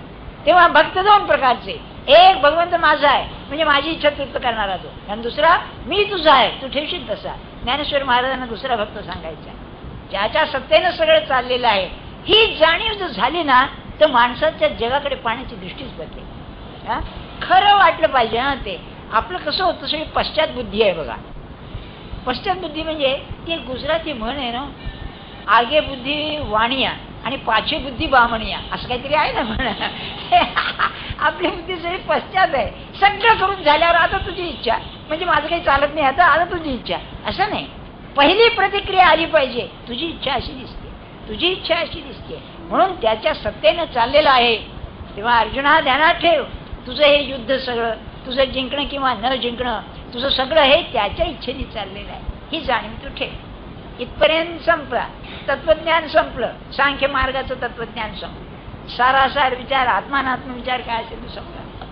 S1: तेव्हा भक्त दोन प्रकारचे. एक भगवंत माझा आहे म्हणजे माझी इच्छा तृप्त करणारा तो, आणि दुसरा मी तुझा आहे, तू ठेवशील तसा. ज्ञानेश्वर महाराजांना दुसरा भक्त सांगायचा, ज्याच्या सत्तेनं सगळं चाललेलं आहे. ही जाणीव जर झाली ना तर माणसाच्या जगाकडे पाहण्याची दृष्टीच बदलेल. खरं वाटलं पाहिजे ना. ते आपलं कसं होतं, सगळी पश्चात बुद्धी आहे बघा. पश्चात बुद्धी म्हणजे ती गुजराती म्हण आहे ना, आगे बुद्धी वाणिया आणि पाछे बुद्धी बामणिया, असं काहीतरी आहे ना म्हण. आपली बुद्धी सगळी पश्चात आहे. सगळं करून झाल्यावर आता तुझी इच्छा, म्हणजे माझं काही चालत नाही, आता तुझी इच्छा, असं नाही. पहिली प्रतिक्रिया आली पाहिजे, तुझी इच्छा अशी दिसते, तुझी इच्छा अशी दिसते. म्हणून त्याच्या सत्तेनं चाललेलं आहे. तेव्हा अर्जुना ध्यानात ठेव, तुझं हे युद्ध सगळं, तुझं जिंकणं किंवा न जिंकणं, तुझं सगळं हे त्याच्या इच्छेने चाललेलं आहे, ही जाणीव तू ठेव. इथपर्यंत संपला, तत्वज्ञान संपलं, सांख्य मार्गाचं तत्वज्ञान संपलं. सारासार विचार, आत्मानात्म विचार काय असेल तो संपला.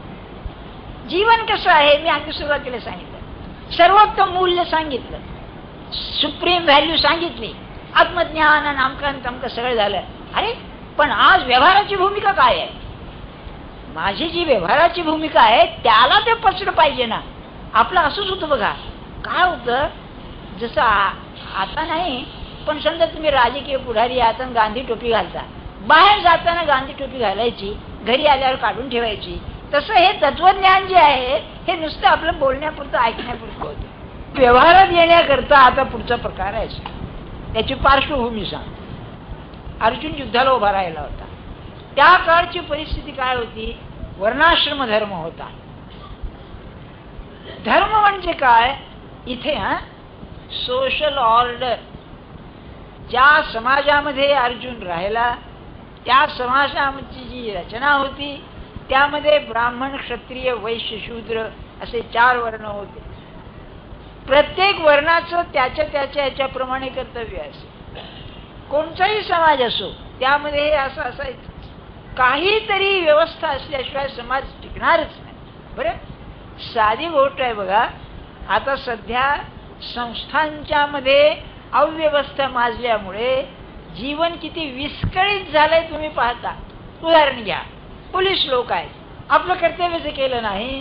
S1: जीवन कसं आहे मी अगदी सुरुवातीला सांगितलं, सर्वोत्तम मूल्य सांगितलं, सुप्रीम व्हॅल्यू सांगितली, आत्मज्ञान आणि आमकन तमकं सगळं झालं. अरे पण आज व्यवहाराची भूमिका काय आहे? माझी जी व्यवहाराची भूमिका आहे त्याला ते पचलं पाहिजे ना. आपलं असंच होतं बघा. काय होतं, जसं आता नाही पण समजा तुम्ही राजकीय पुढारी आहात आणि गांधी टोपी घालता, बाहेर जाताना गांधी टोपी घालायची, घरी आल्यावर काढून ठेवायची. तसं हे तत्वज्ञान जे आहे हे नुसतं आपलं बोलण्यापुरतं ऐकण्यापुरतं होतं. व्यवहारात येण्याकरता आता पुढचा प्रकार आहे, त्याची पार्श्वभूमी सांग. अर्जुन युद्धाला उभा राहिला होता. त्या काळची परिस्थिती काय होती? वर्णाश्रम धर्म होता. धर्म म्हणजे काय इथे? Social order. ज्या समाजामध्ये अर्जुन राहिला त्या समाजाची जी रचना होती त्यामध्ये ब्राह्मण, क्षत्रिय, वैश्य, शूद्र असे 4 वर्ण होते. प्रत्येक वर्णाचं त्याच्या त्याच्या याच्याप्रमाणे कर्तव्य असे. कोणताही समाज असो त्यामध्ये हे असं असायचं. काहीतरी व्यवस्था असल्याशिवाय समाज टिकणारच नाही. बरं, साधी गोष्ट आहे बघा. आता सध्या संस्थांच्या मध्ये अव्यवस्था माजल्यामुळे जीवन किती विस्कळीत झालंय तुम्ही पाहता. उदाहरण घ्या, पोलीस लोक आहेत, आपलं कर्तव्य जे केलं नाही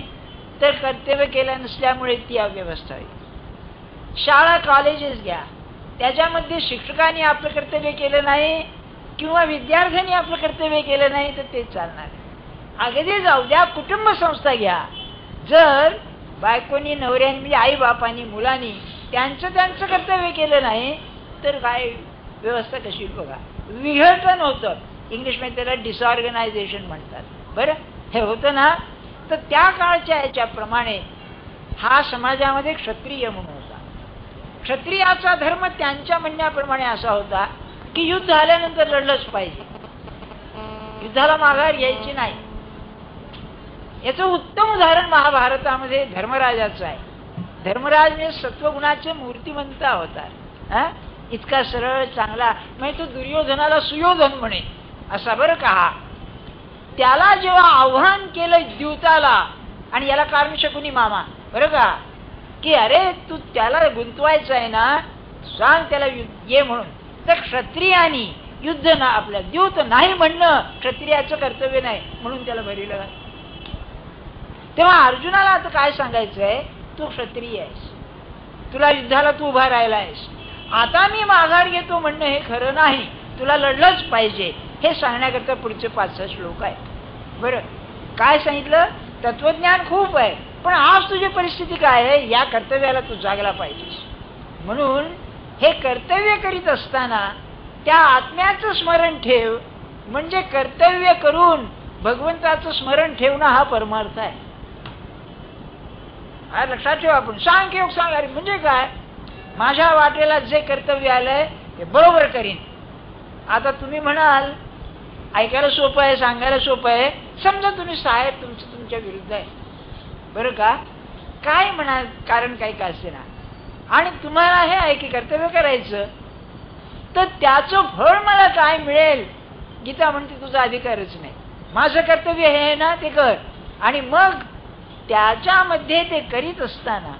S1: तर कर्तव्य केलं नसल्यामुळे ती अव्यवस्था होईल. शाळा कॉलेजेस घ्या, त्याच्यामध्ये शिक्षकांनी आपलं कर्तव्य केलं नाही किंवा विद्यार्थ्यांनी आपलं कर्तव्य केलं नाही तर ते चालणार. अगदी जाऊ द्या, कुटुंब संस्था घ्या, जर बायकोनी, नवऱ्यानी म्हणजे आई बापानी, मुलांनी त्यांचं कर्तव्य केलं नाही तर काय व्यवस्था कशी बघा. विघटन होतं. इंग्लिशमध्ये त्याला डिसऑर्गनायझेशन म्हणतात. बरं, हे होतं ना. तर त्या काळच्या याच्याप्रमाणे हा समाजामध्ये क्षत्रिय म्हणून होता. क्षत्रियाचा धर्म त्यांच्या म्हणण्याप्रमाणे असा होता की युद्ध झाल्यानंतर लढलंच पाहिजे, युद्धाला माघार घ्यायची नाही. याचं उत्तम उदाहरण महाभारतामध्ये धर्मराजाचं आहे. धर्मराज म्हणजे सत्वगुणाचे मूर्तिमंत होता. इतका सरळ चांगला, म्हणजे तो दुर्योधनाला सुयोधन म्हणे असा. बरं का, त्याला जेव्हा आव्हान केलं द्यूताला, आणि याला कारण शकुनी मामा, बरं का, की अरे तू त्याला गुंतवायचं आहे ना, सांग त्याला ये म्हणून. तर क्षत्रियानी युद्ध ना आपल्या द्यूत नाही म्हणणं क्षत्रियाचं कर्तव्य नाही म्हणून त्याला भरीलं. तेव्हा अर्जुनाला आता काय सांगायचंय, तू क्षत्रिय आहेस, तुला युद्धाला तू उभा राहिला आहेस, आता मी माघार घेतो म्हणणं हे खरं नाही, तुला लढलंच पाहिजे हे सांगण्याकरता पुढचे 5-6 श्लोक आहेत. बरं, काय सांगितलं? तत्वज्ञान खूप आहे, पण आज तुझी परिस्थिती काय आहे या कर्तव्याला तू जागला पाहिजेस. म्हणून हे कर्तव्य करीत असताना त्या आत्म्याचं स्मरण ठेव. म्हणजे कर्तव्य करून भगवंताचं स्मरण ठेवणं हा परमार्थ आहे. लक्षात ठेवा. आपण सांख्ययोग सांगारे म्हणजे काय, माझ्या वाटेला जे कर्तव्य आलंय ते बरोबर करीन. आता तुम्ही म्हणाल ऐकायला सोपं आहे, सांगायला सोपं आहे. समजा तुम्ही साहेब तुमच्या विरुद्ध आहे, बरं का, काय म्हणाल, कारण काही का असे ना, आणि तुम्हाला हे आहे की कर्तव्य करायचं, तर त्याचं फळ मला काय मिळेल? गीता म्हणते तुझा अधिकारच नाही, माझं कर्तव्य हे आहे ना ते कर. आणि मग त्याच्यामध्ये ते करीत असताना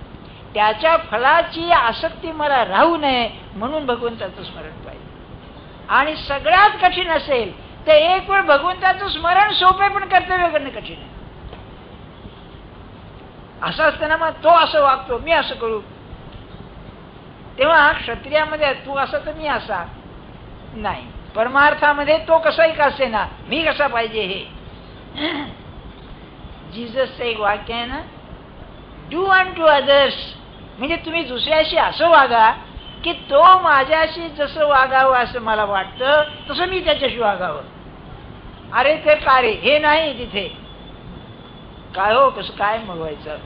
S1: त्याच्या फळाची आसक्ती मला राहू नये म्हणून भगवंताचं स्मरण पाहिजे. आणि सगळ्यात कठीण असेल तर एक वेळ भगवंताचं स्मरण सोपे, पण कर्तव्य करणं कठीण आहे. असं असताना मग तो असं वागतो, मी असं करू. तेव्हा क्षत्रियामध्ये तू असं तर मी असा नाही, परमार्थामध्ये तो कसाही का असे ना, मी कसा पाहिजे हे. जीससचं एक वाक्य आहे ना, डू अनटू अदर्स, म्हणजे तुम्ही दुसऱ्याशी असं वागा की तो माझ्याशी जसं वागावं असं मला वाटतं तसं मी त्याच्याशी वागावं. अरे ते का रे, हे नाही तिथे काय हो, कसं काय मगवायचं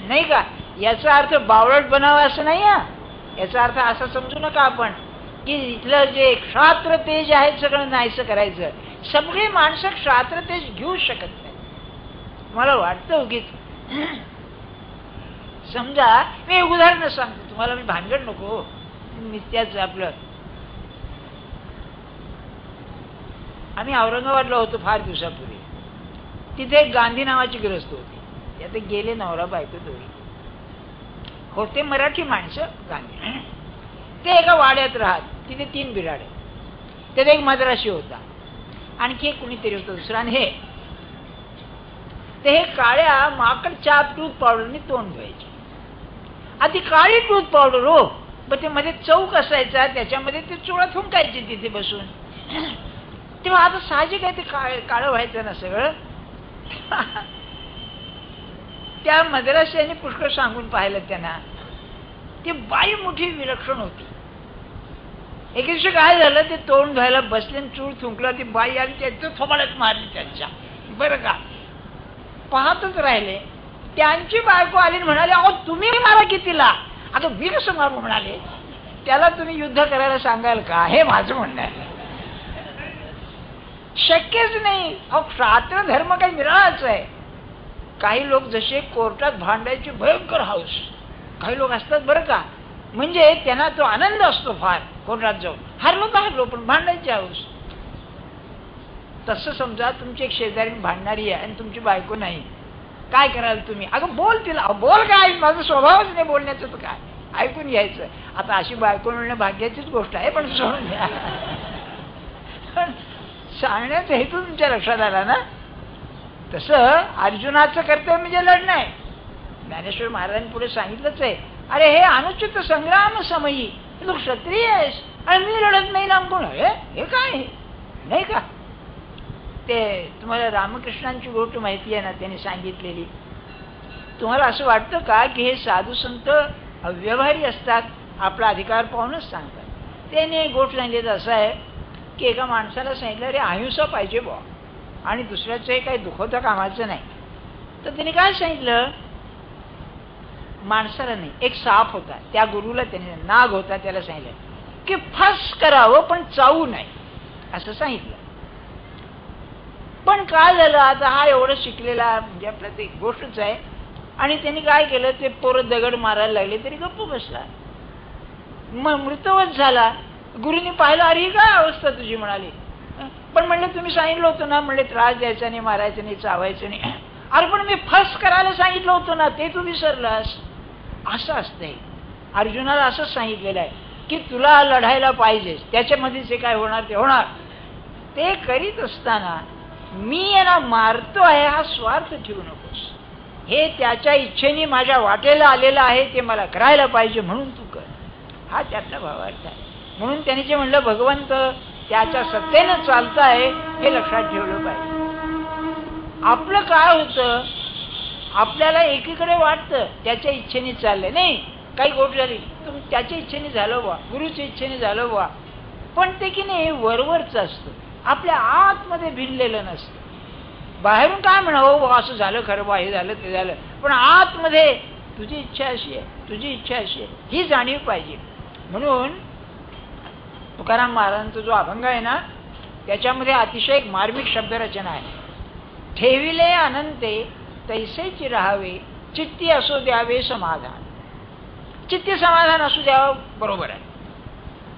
S1: नाही का. याचा अर्थ बावळट बनावा असं नाही. याचा अर्थ असा समजू नका आपण की इथलं जे क्षात्र तेज आहे सगळं नाहीसं करायचं. सगळी माणसं क्षात्र तेज घेऊ शकत नाही. मला वाटतं उगीच समजा मी एक उदाहरण सांगतो तुम्हाला, मी भानगड नको नित्याच आपलं. आम्ही औरंगाबादला होतो फार दिवसापूर्वी. तिथे एक गांधी नावाची ग्रस्त होती. आता गेले नवरा बायको दोघी होते, मराठी माणसं गांधी. ते एका वाड्यात राहत. तिथे 3 बिराडे. त्यात एक मद्रासी होता, आणखी एक कुणीतरी होतं दुसरा, आणि हे ते हे काळ्या माकड चाप टूथ पावडरनी तोंड धुवायचे. आधी काळी टूथ पावडर हो, पण ते मध्ये चौक असायचा, त्याच्यामध्ये ते चुळा थुंकायचे तिथे बसून. तेव्हा आता साहजिक आहे ते काळं व्हायचं ना सगळं. त्या मद्रासीने पुष्कळ सांगून पाहिलं त्यांना. ती बाई मोठी विलक्षण होती. एक दिवशी काय झालं, ते तोंड धुवायला बसले, चूळ थुंकला, ती बाई आणि त्याचं थोबाडत मारली त्यांच्या. बरं का, पाहतच राहिले. त्यांची बायको आली म्हणाले, अहो तुम्ही मारा की तिला. आता मी कसं मारू म्हणाले. त्याला तुम्ही युद्ध करायला सांगाल का, हे माझं म्हणणं आहे. शक्यच नाही. अहो शास्त्र धर्म काही निराळाच आहे. काही लोक जसे कोर्टात भांडायची भयंकर हाऊस, काही लोक असतात बरं का, म्हणजे त्यांना तो आनंद असतो फार कोर्टात जाऊन. हरलो पण भांडायची हाऊस. तसं समजा तुमची एक शेजारी भांडणारी आहे आणि तुमची बायको नाही, काय कराल तुम्ही. अगं बोल तिला. बोल काय, माझा स्वभावच नाही बोलण्याचं, तर काय ऐकून घ्यायचं. आता अशी बायको मिळणं भाग्याचीच गोष्ट आहे, पण सोडून द्या. पण सांगण्याचा हेतू तुमच्या लक्षात आला ना. तसं अर्जुनाचं कर्तव्य म्हणजे लढणं आहे. ज्ञानेश्वर महाराजांनी पुढे सांगितलंच आहे, अरे हे अनुचित संग्राम समयी तू क्षत्रिय आहेस आणि मी लढत नाही लांबून. हे काय नाही का. ते तुम्हाला रामकृष्णांची गोष्ट माहिती आहे ना, त्यांनी सांगितलेली. तुम्हाला असं वाटतं का की हे साधू संत अव्यवहारी असतात, आपला अधिकार पाहूनच सांगतात. त्याने एक गोष्ट सांगितलं असं आहे की एका माणसाला सांगितलं, अरे अहिंसा पाहिजे बुवा आणि दुसऱ्याचं हे काही दुखवता कामाचं नाही. तर त्याने काय सांगितलं, माणसाला नाही, एक साप होता, त्या गुरुला त्याने, नाग होता, त्याला सांगितलं की फस करावं पण चावू नये असं सांगितलं. पण काय झालं, आता हा एवढं शिकलेला म्हणजे आपल्या ते गोष्टच आहे, आणि त्यांनी काय केलं, ते पोरं दगड मारायला लागले तरी गप्प बसला, मग मृतवत झाला. गुरुनी पाहिलं, अरे ही काय अवस्था तुझी म्हणाली. पण म्हणले तुम्ही सांगितलं होतं ना, म्हणले त्रास द्यायचा नाही, मारायचं नाही, चावायचं नाही. अरे पण मी फस करायला सांगितलं होतं ना, ते तू विसरलास. असं असतंय. अर्जुनाला असंच सांगितलेलं आहे की तुला लढायला पाहिजेस, त्याच्यामध्ये जे काय होणार ते होणार. ते करीत असताना मी यांना मारतो आहे हा स्वार्थ ठेवू नकोस. हे त्याच्या इच्छेने माझ्या वाटेला आलेलं आहे, ते मला करायला पाहिजे म्हणून तू कर. हा त्यातला भावार्थ आहे. म्हणून त्यांनी जे म्हणलं, भगवंत त्याच्या सत्तेनं चालताय हे लक्षात ठेवलं पाहिजे. आपलं काय होतं, आपल्याला एकीकडे वाटतं त्याच्या इच्छेने चाललंय, नाही काही गोष्ट झाली त्याच्या इच्छेने झालं बा, गुरुच्या इच्छेने झालं बा, पण ते की नाही वरवरच असतं, आपल्या आतमध्ये भिनलेलं नसतं. बाहेरून काय म्हणावं बा असं झालं खरं बा, हे झालं ते झालं, पण आतमध्ये तुझी इच्छा अशी आहे, तुझी इच्छा अशी आहे, ही जाणीव पाहिजे. म्हणून तुकाराम महाराजांचा जो अभंग आहे ना, त्याच्यामध्ये अतिशय एक मार्मिक शब्दरचना आहे. ठेविले अनंते तैसेची राहावे, चित्ती असो द्यावे समाधान. चित्ती समाधान असू द्यावं, बरोबर आहे,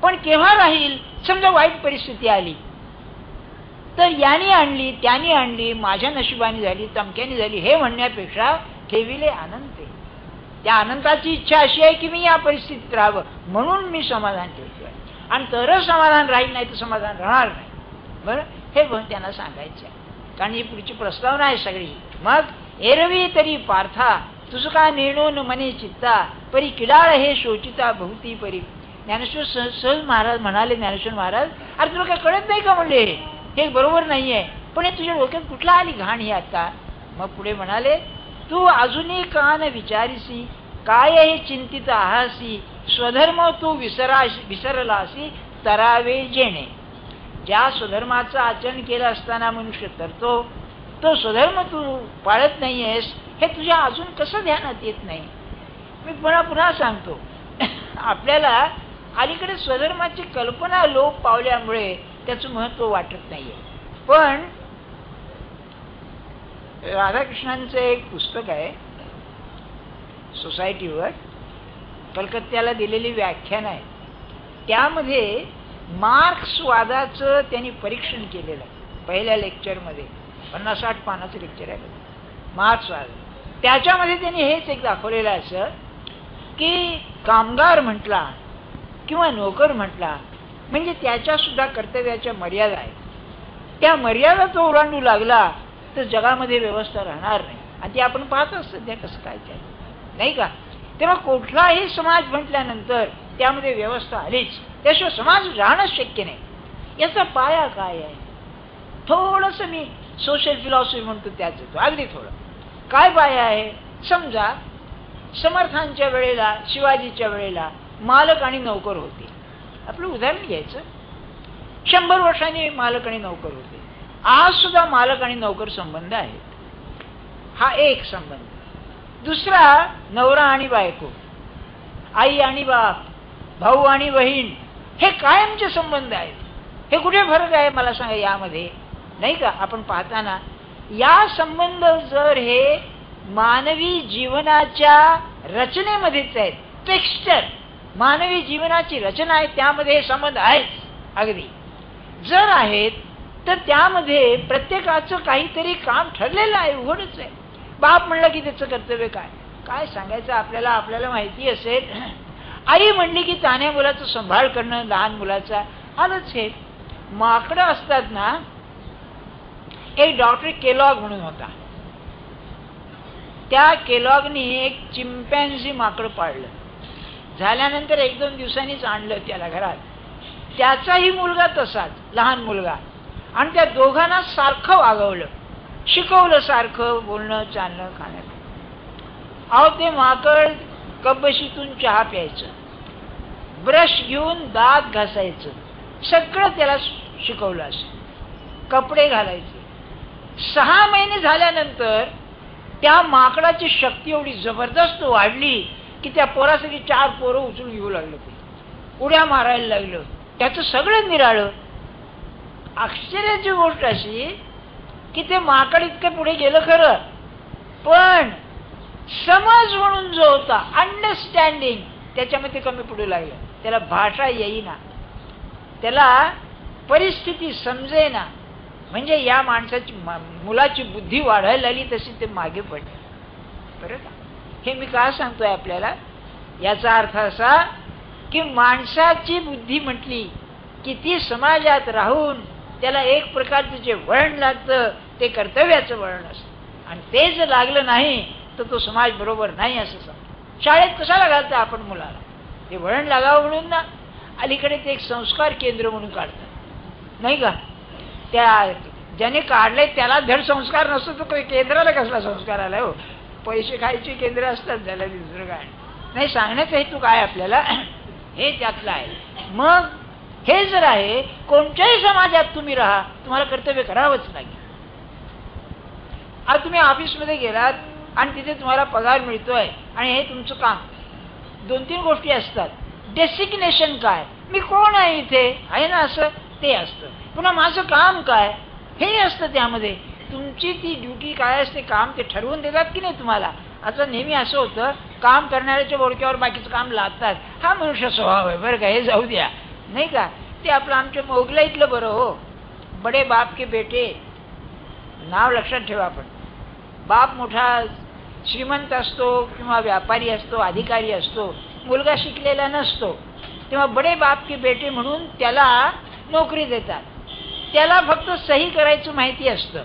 S1: पण केव्हा राहील. समजा वाईट परिस्थिती आली तर यानी आणली, त्यानी आणली, माझ्या नशिबाने झाली, तमक्याने झाली, हे म्हणण्यापेक्षा ठेविले अनंते, त्या अनंताची इच्छा अशी आहे की मी या परिस्थितीत राहावं, म्हणून मी समाधान ठेवतोय, आणि तरच समाधान राहील, नाही तर समाधान राहणार नाही. बरं, हे पण त्यांना सांगायचं आहे, कारण ही पुढची प्रस्तावना आहे सगळी. मग एरवी तरी पार्था तुझं का निर्णून मने चित्ता, परी किडाळ हे शोचिता बहुती परी. ज्ञानेश्वर सहज महाराज म्हणाले, ज्ञानेश्वर महाराज, अरे तुला काय कळत नाही का म्हणले, हे बरोबर नाहीये, पण हे तुझ्या डोक्यात कुठला आली घाण ही आता. मग पुढे म्हणाले, तू अजूनही का न विचारिसी, काय हे चिंतित आहासी, स्वधर्म तू विसरलासी तरावे जेणे. ज्या स्वधर्माचं आचरण केलं असताना मनुष्य तरतो, तो स्वधर्म तू पाळत नाहीयेस, हे तुझ्या अजून कसं ध्यानात येत नाही. मी पुन्हा सांगतो, आपल्याला अलीकडे स्वधर्माची कल्पना लोप पावल्यामुळे त्याचं महत्व वाटत नाहीये. पण राधाकृष्णांचं एक पुस्तक आहे, सोसायटीवर कलकत्त्याला दिलेली व्याख्यान आहे. त्यामध्ये मार्क्सवादाचं त्यांनी परीक्षण केलेलं आहे. पहिल्या लेक्चरमध्ये 50-60 पानाचं लेक्चर आहे मार्क्सवाद. त्याच्यामध्ये त्यांनी हेच एक दाखवलेलं असं की कामगार म्हटला किंवा नोकर म्हटला म्हणजे त्याच्या सुद्धा कर्तव्याच्या मर्यादा आहेत. त्या मर्यादा तो ओलांडू लागला तर जगामध्ये व्यवस्था राहणार नाही. आणि ते आपण पाहतोच सध्या कसं काय नाही का. तेव्हा कुठलाही समाज म्हटल्यानंतर त्यामध्ये व्यवस्था आलीच, त्याशिवाय समाज राहणंच शक्य नाही. याचा पाया काय आहे? थोडंसं मी सोशल फिलॉसॉफी म्हणतो त्याच येतो अगदी थोडं. काय पाया आहे? समजा समर्थांच्या वेळेला, शिवाजीच्या वेळेला मालक आणि नौकर होते. आपलं उदाहरण घ्यायचं, 100 वर्षांनी मालक आणि नौकर होते. आज सुद्धा मालक आणि नौकर संबंध आहेत. हा एक संबंध. दुसरा नवरा आणि बायको, आई आणि बाप, भाऊ आणि बहीण, हे कायमचे संबंध आहेत. हे कुठे फरक आहे मला सांगा यामध्ये? नाही का. आपण पाहताना या संबंध जर हे मानवी जीवनाच्या रचनेमध्येच आहेत, टेक्स्चर मानवी जीवनाची रचना आहे त्यामध्ये हे संबंध आहेत अगदी. जर आहेत तर त्यामध्ये प्रत्येकाचं काहीतरी काम ठरलेलं आहे, उघडच आहे. बाप म्हणलं की त्याचं कर्तव्य काय काय सांगायचं आपल्याला, आपल्याला माहिती असेल. आई म्हणली की तान्ह्या मुलाचं सांभाळ करणं, लहान मुलाचा आलंच. हे माकडं असतात ना, एक डॉक्टर केलॉग म्हणून होता. त्या केलॉगनी एक चिंपॅन्झी माकड पाळलं. झाल्यानंतर 1-2 दिवसांनीच आणलं त्याला घरात. त्याचाही मुलगा तसाच, लहान मुलगा. आणि त्या दोघांना सारखं वागवलं, शिकवलं सारखं, बोलणं चालणं खाणं. अहो ते माकड कपबशीतून चहा प्यायचं, ब्रश घेऊन दात घासायचं, सगळं त्याला शिकवलं. असं कपडे घालायचे. 6 महिने झाल्यानंतर त्या माकडाची शक्ती एवढी जबरदस्त वाढली की त्या पोरासाठी 4 पोरं उचलून घेऊ लागलं, ते उड्या मारायला लागलं. त्याचं सगळं निराळं. आश्चर्याची गोष्ट अशी की ते माकड इतकं पुढे गेलं खरं, पण समज म्हणून जो होता, अंडरस्टँडिंग, त्याच्यामध्ये कमी पुढे लागलं. त्याला भाषा येईना, त्याला परिस्थिती समजेना. म्हणजे या माणसाची मुलाची बुद्धी वाढायला लागली तशी ते मागे पडले. बरं का. हे मी का सांगतोय आपल्याला? याचा अर्थ असा की माणसाची बुद्धी म्हटली की ती समाजात राहून त्याला एक प्रकारचं जे वळण लागतं ते कर्तव्याचं वळण असतं. आणि ते जर लागलं नाही तर तो समाज बरोबर नाही असं समजतो. शाळेत कशाला घालतं आपण मुलाला? ते वळण लागावं म्हणून ना. अलीकडे ते एक संस्कार केंद्र म्हणून काढतात नाही का. त्या ज्याने काढले त्याला धड संस्कार नसतो तो केंद्राला कसला संस्कार आलाय हो. पैसे खायचे केंद्र असतात त्याला, दुसरं काय नाही. सांगण्याचा हेतू काय आपल्याला हे त्यातलं आहे. मग हे जर आहे, कोणत्याही समाजात तुम्ही राहा, तुम्हाला कर्तव्य करावंच लागेल. आज तुम्ही ऑफिसमध्ये गेलात आणि तिथे तुम्हाला पगार मिळतोय आणि हे तुमचं काम. 2-3 गोष्टी असतात. डेसिग्नेशन काय, मी कोण आहे इथे, आहे ना असं ते असतं. पुन्हा माझं काम काय हे असतं. त्यामध्ये तुमची ती ड्युटी काय असते, काम ते ठरवून देतात की नाही तुम्हाला. आता नेहमी असं होतं, काम करणाऱ्याच्या बोडक्यावर बाकीचं काम लादतात. हा मनुष्य स्वभाव आहे बरं का, हे जाऊ द्या नाही का. ते आपलं आमच्या मोगलाईतलं बरं हो. बडे बाप के बेटे, नाव लक्षात ठेवा. आपण बाप मोठा श्रीमंत असतो किंवा व्यापारी असतो, अधिकारी असतो, मुलगा शिकलेला नसतो, तेव्हा बडे बाप के बेटे म्हणून त्याला नोकरी देतात. त्याला फक्त सही करायचं माहिती असतं.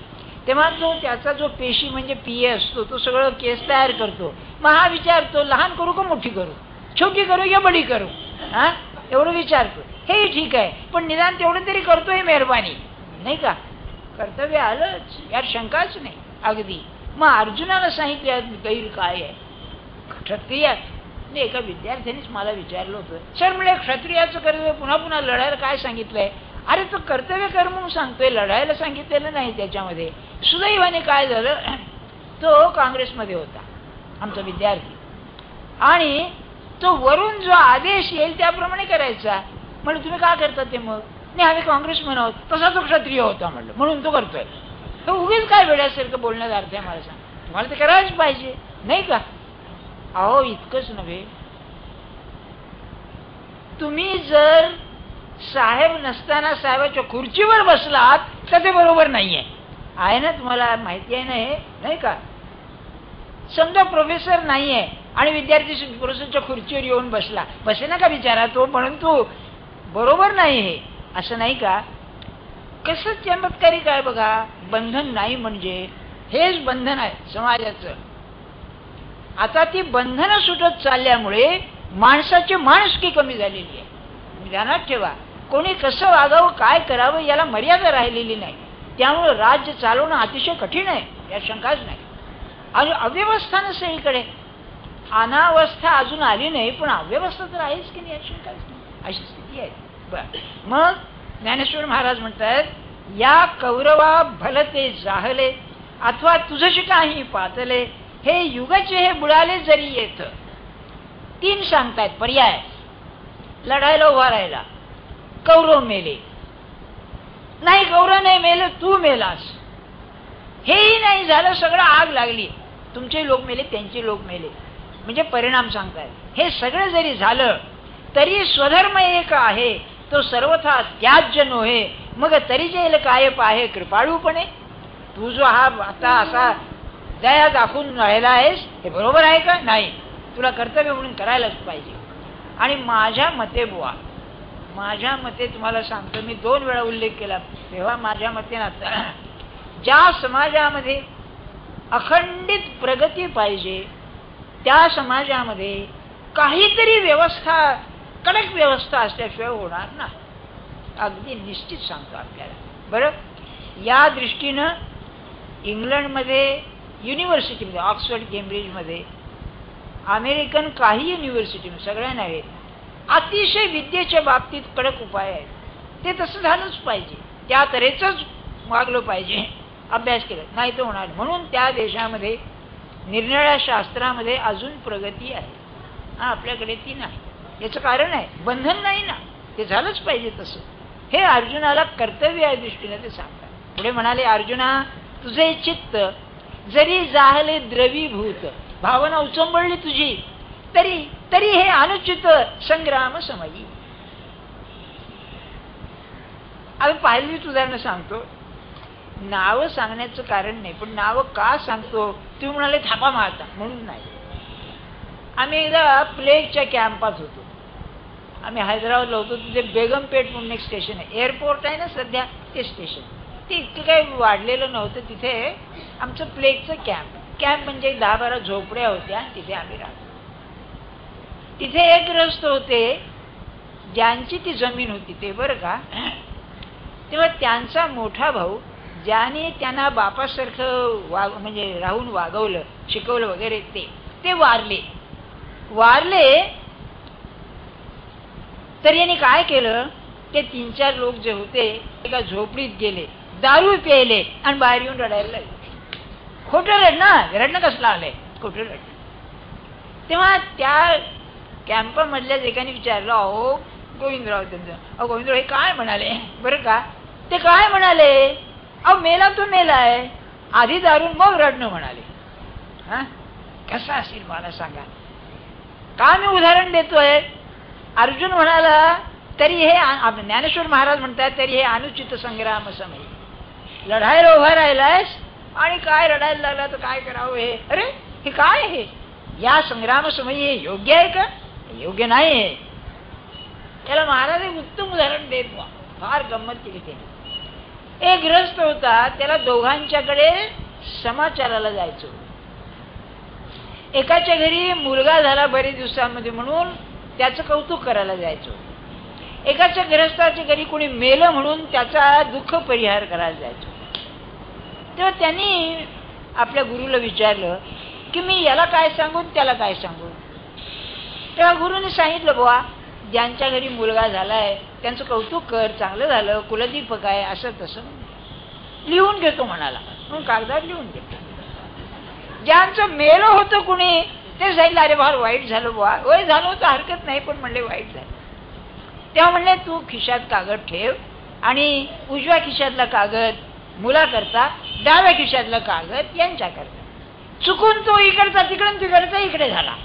S1: तेव्हा त्याचा जो पेशी म्हणजे PA असतो तो सगळं केस तयार करतो. मग हा विचारतो लहान करू का मोठी करू, छोटी करू या बडी करू, हा एवढं विचारतो. हे ठीक आहे, पण निदान तेवढं तरी करतोय मेहरबानी नाही का. कर्तव्य आलंच, यात शंकाच नाही अगदी. मग अर्जुनाला सांगितले गैर काय आहे क्षत्रियात. एका विद्यार्थ्यानेच मला विचारलं होतं, सर म्हणजे क्षत्रियाचं कर्तव्य पुन्हा पुन्हा लढायला काय सांगितलंय. अरे तो कर्तव्य कर म्हणून सांगतोय, लढायला सांगितलेलं नाही त्याच्यामध्ये. सुदैवाने काय झालं, तो काँग्रेसमध्ये होता आमचा विद्यार्थी, आणि तो वरून जो आदेश येईल त्याप्रमाणे करायचा. म्हणलं तुम्ही का करता ते? मग नाही आम्ही काँग्रेस म्हणत, तसा तो क्षत्रिय होता म्हणलं म्हणून तो करतोय. तर उगीच काय वेळासारखं बोलण्याचा अर्थ आहे मला सांग. तुम्हाला ते करायलाच पाहिजे नाही का. अहो इतकंच नव्हे, तुम्ही जर साहेब नसताना साहेबाच्या खुर्चीवर बसलात तर ते बरोबर नाहीये. आहे ना, तुम्हाला माहिती आहे ना हे, नाही का? समजा प्रोफेसर नाहीये आणि विद्यार्थी प्रोफेसरच्या खुर्चीवर येऊन बसे ना का बिचारा तो, परंतु बरोबर नाही हे, असं नाही का? कसं चमत्कारिक आहे बघा. बंधन नाही म्हणजे हेच बंधन आहे समाजाचं. आता ती बंधनं सुटत चालल्यामुळे माणसाची माणुसकी कमी झालेली आहे. ध्यानात ठेवा, कोणी कसं वागावं, काय करावं याला मर्यादा राहिलेली नाही. त्यामुळे राज्य चालवणं अतिशय कठीण आहे, यात शंकाच नाही. आणि अव्यवस्था ना सगळीकडे. अनावस्था अजून आली नाही, पण अव्यवस्था तर आहेच की नाही, यात शंकाच नाही. अशी स्थिती आहे. बर, मग ज्ञानेश्वर महाराज म्हणतात, या कौरवा भलते जाहले अथवा तुझशी काही पातले, हे युगाचे हे बुडाले जरी येत. तीन सांगतायत पर्याय. लढायला उभा राहिला, कौरव मेले, नाही कौरव नाही मेले, तू मेलास, हेही नाही झालं, सगळं आग लागली, तुमचे लोक मेले, त्यांचे लोक मेले, म्हणजे परिणाम सांगतायत. हे सगळं जरी झालं तरी स्वधर्म एक आहे, तो सर्वथा त्याज्य नोहे, मग तरी जेल काय पाहे कृपाळूपणे. तू जो हा आता असा दया दाखवून राहिला आहेस, हे बरोबर आहे का? नाही, तुला कर्तव्य म्हणून करायलाच पाहिजे. आणि माझ्या मते बुवा, माझ्या मते तुम्हाला सांगतो, मी 2 वेळा उल्लेख केला, तेव्हा माझ्या मते ना, ज्या समाजामध्ये अखंडित प्रगती पाहिजे त्या समाजामध्ये काहीतरी व्यवस्था, कडक व्यवस्था असल्याशिवाय होणार ना. अगदी निश्चित सांगतो आपल्याला. बरं, या दृष्टीनं इंग्लंडमध्ये युनिव्हर्सिटीमध्ये, ऑक्सफर्ड, केम्ब्रिजमध्ये, अमेरिकन काही युनिव्हर्सिटीमध्ये, सगळ्या नव्हे, अतिशय विद्येच्या बाबतीत कडक उपाय आहेत. ते तसं झालंच पाहिजे, त्या तऱ्हेचंच वागलं पाहिजे, अभ्यास केला नाही तर होणार. म्हणून त्या देशामध्ये निरनिराळ्या शास्त्रामध्ये अजून प्रगती आहे, आपल्याकडे ती नाही. याचं कारण आहे बंधन नाही ना, ते झालंच पाहिजे तसं. हे अर्जुनाला कर्तव्य या दृष्टीने ते सांगतात. पुढे म्हणाले, अर्जुना तुझे चित्त जरी जाहले द्रवीभूत, भावना उचंबळली तुझी, तरी हे अनुचित संग्राम समयी. आम्ही पाहिलीच उदाहरणं सांगतो, नावं सांगण्याचं कारण नाही, पण नावं का सांगतो? तुम्ही म्हणाले थापा मारता म्हणून नाही. आम्ही एकदा प्लेगच्या कॅम्पात होतो, आम्ही हैदराबादला होतो. तिथे बेगमपेठ म्हणून एक स्टेशन आहे, एअरपोर्ट आहे ना सध्या, ते स्टेशन. ते इतकं काही वाढलेलं नव्हतं. तिथे आमचं प्लेगचं कॅम्प म्हणजे 10-12 झोपड्या होत्या, तिथे आम्ही राहतो. तिथे एक ग्रस्त होते ज्यांची ती जमीन होती ते, बरं का. तेव्हा त्यांचा मोठा भाऊ, ज्याने त्यांना बापासारखं म्हणजे राहून वागवलं, शिकवलं वगैरे, ते वारले. तर यांनी काय केलं, ते 3-4 लोक जे होते एका झोपडीत गेले, दारू प्यायले आणि बाहेर येऊन रडायला लागले. खोटं रडणं कसलं आलंय, खोटं रडणं. तेव्हा त्या कॅम्पामधल्याच एकाने विचारलं, अहो गोविंदराव, त्यांचं, अहो गोविंदराव हे काय म्हणाले, बरं का. ते काय म्हणाले, अहो मेला तो मेलाय, आधी दारून मग रडणं म्हणाले. हा, कसं असेल मला सांगा. का मी उदाहरण देतोय? अर्जुन म्हणाला, तरी हे ज्ञानेश्वर महाराज म्हणतात, तरी हे अनुचित संग्राम समयी. लढायला उभा राहिलायस आणि काय रडायला लागला तर काय करावं हे? अरे हे काय आहे? या संग्राम समयी हे योग्य आहे का? योग्य नाही आहे. याला महाराज एक उत्तम उदाहरण देत, फार गंमत केली त्याने. एक ग्रस्त होता, त्याला दोघांच्याकडे समाचाराला जायचं. एकाच्या घरी मुलगा झाला बरेच दिवसांमध्ये म्हणून त्याचं कौतुक करायला जायचं. एकाच्या ग्रस्ताच्या घरी कोणी मेलं म्हणून त्याचा दुःख परिहार करायला जायचं. तेव्हा त्यांनी आपल्या गुरुला विचारलं की मी याला काय सांगू, त्याला काय सांगू. तेव्हा गुरुने सांगितलं, बुवा ज्यांच्या घरी मुलगा झालाय त्यांचं कौतुक कर, चांगलं झालं, कुलदीपक आहे, असं तसं लिहून घेतो म्हणाला. म्हणून कागदात लिहून घेतो. ज्यांचं मेलं होतं कुणी ते सांगितलं, अरे फार वाईट झालं बुवा. वय झालं होतं हरकत नाही, पण म्हणले वाईट झालं. तेव्हा म्हणले तू खिशात कागद ठेव आणि उजव्या खिशातला कागद मुलाकरता, डाव्या खिशातला कागद यांच्याकरता. चुकून तो इकडचा तिकडून तिकडचा इकडे झाला.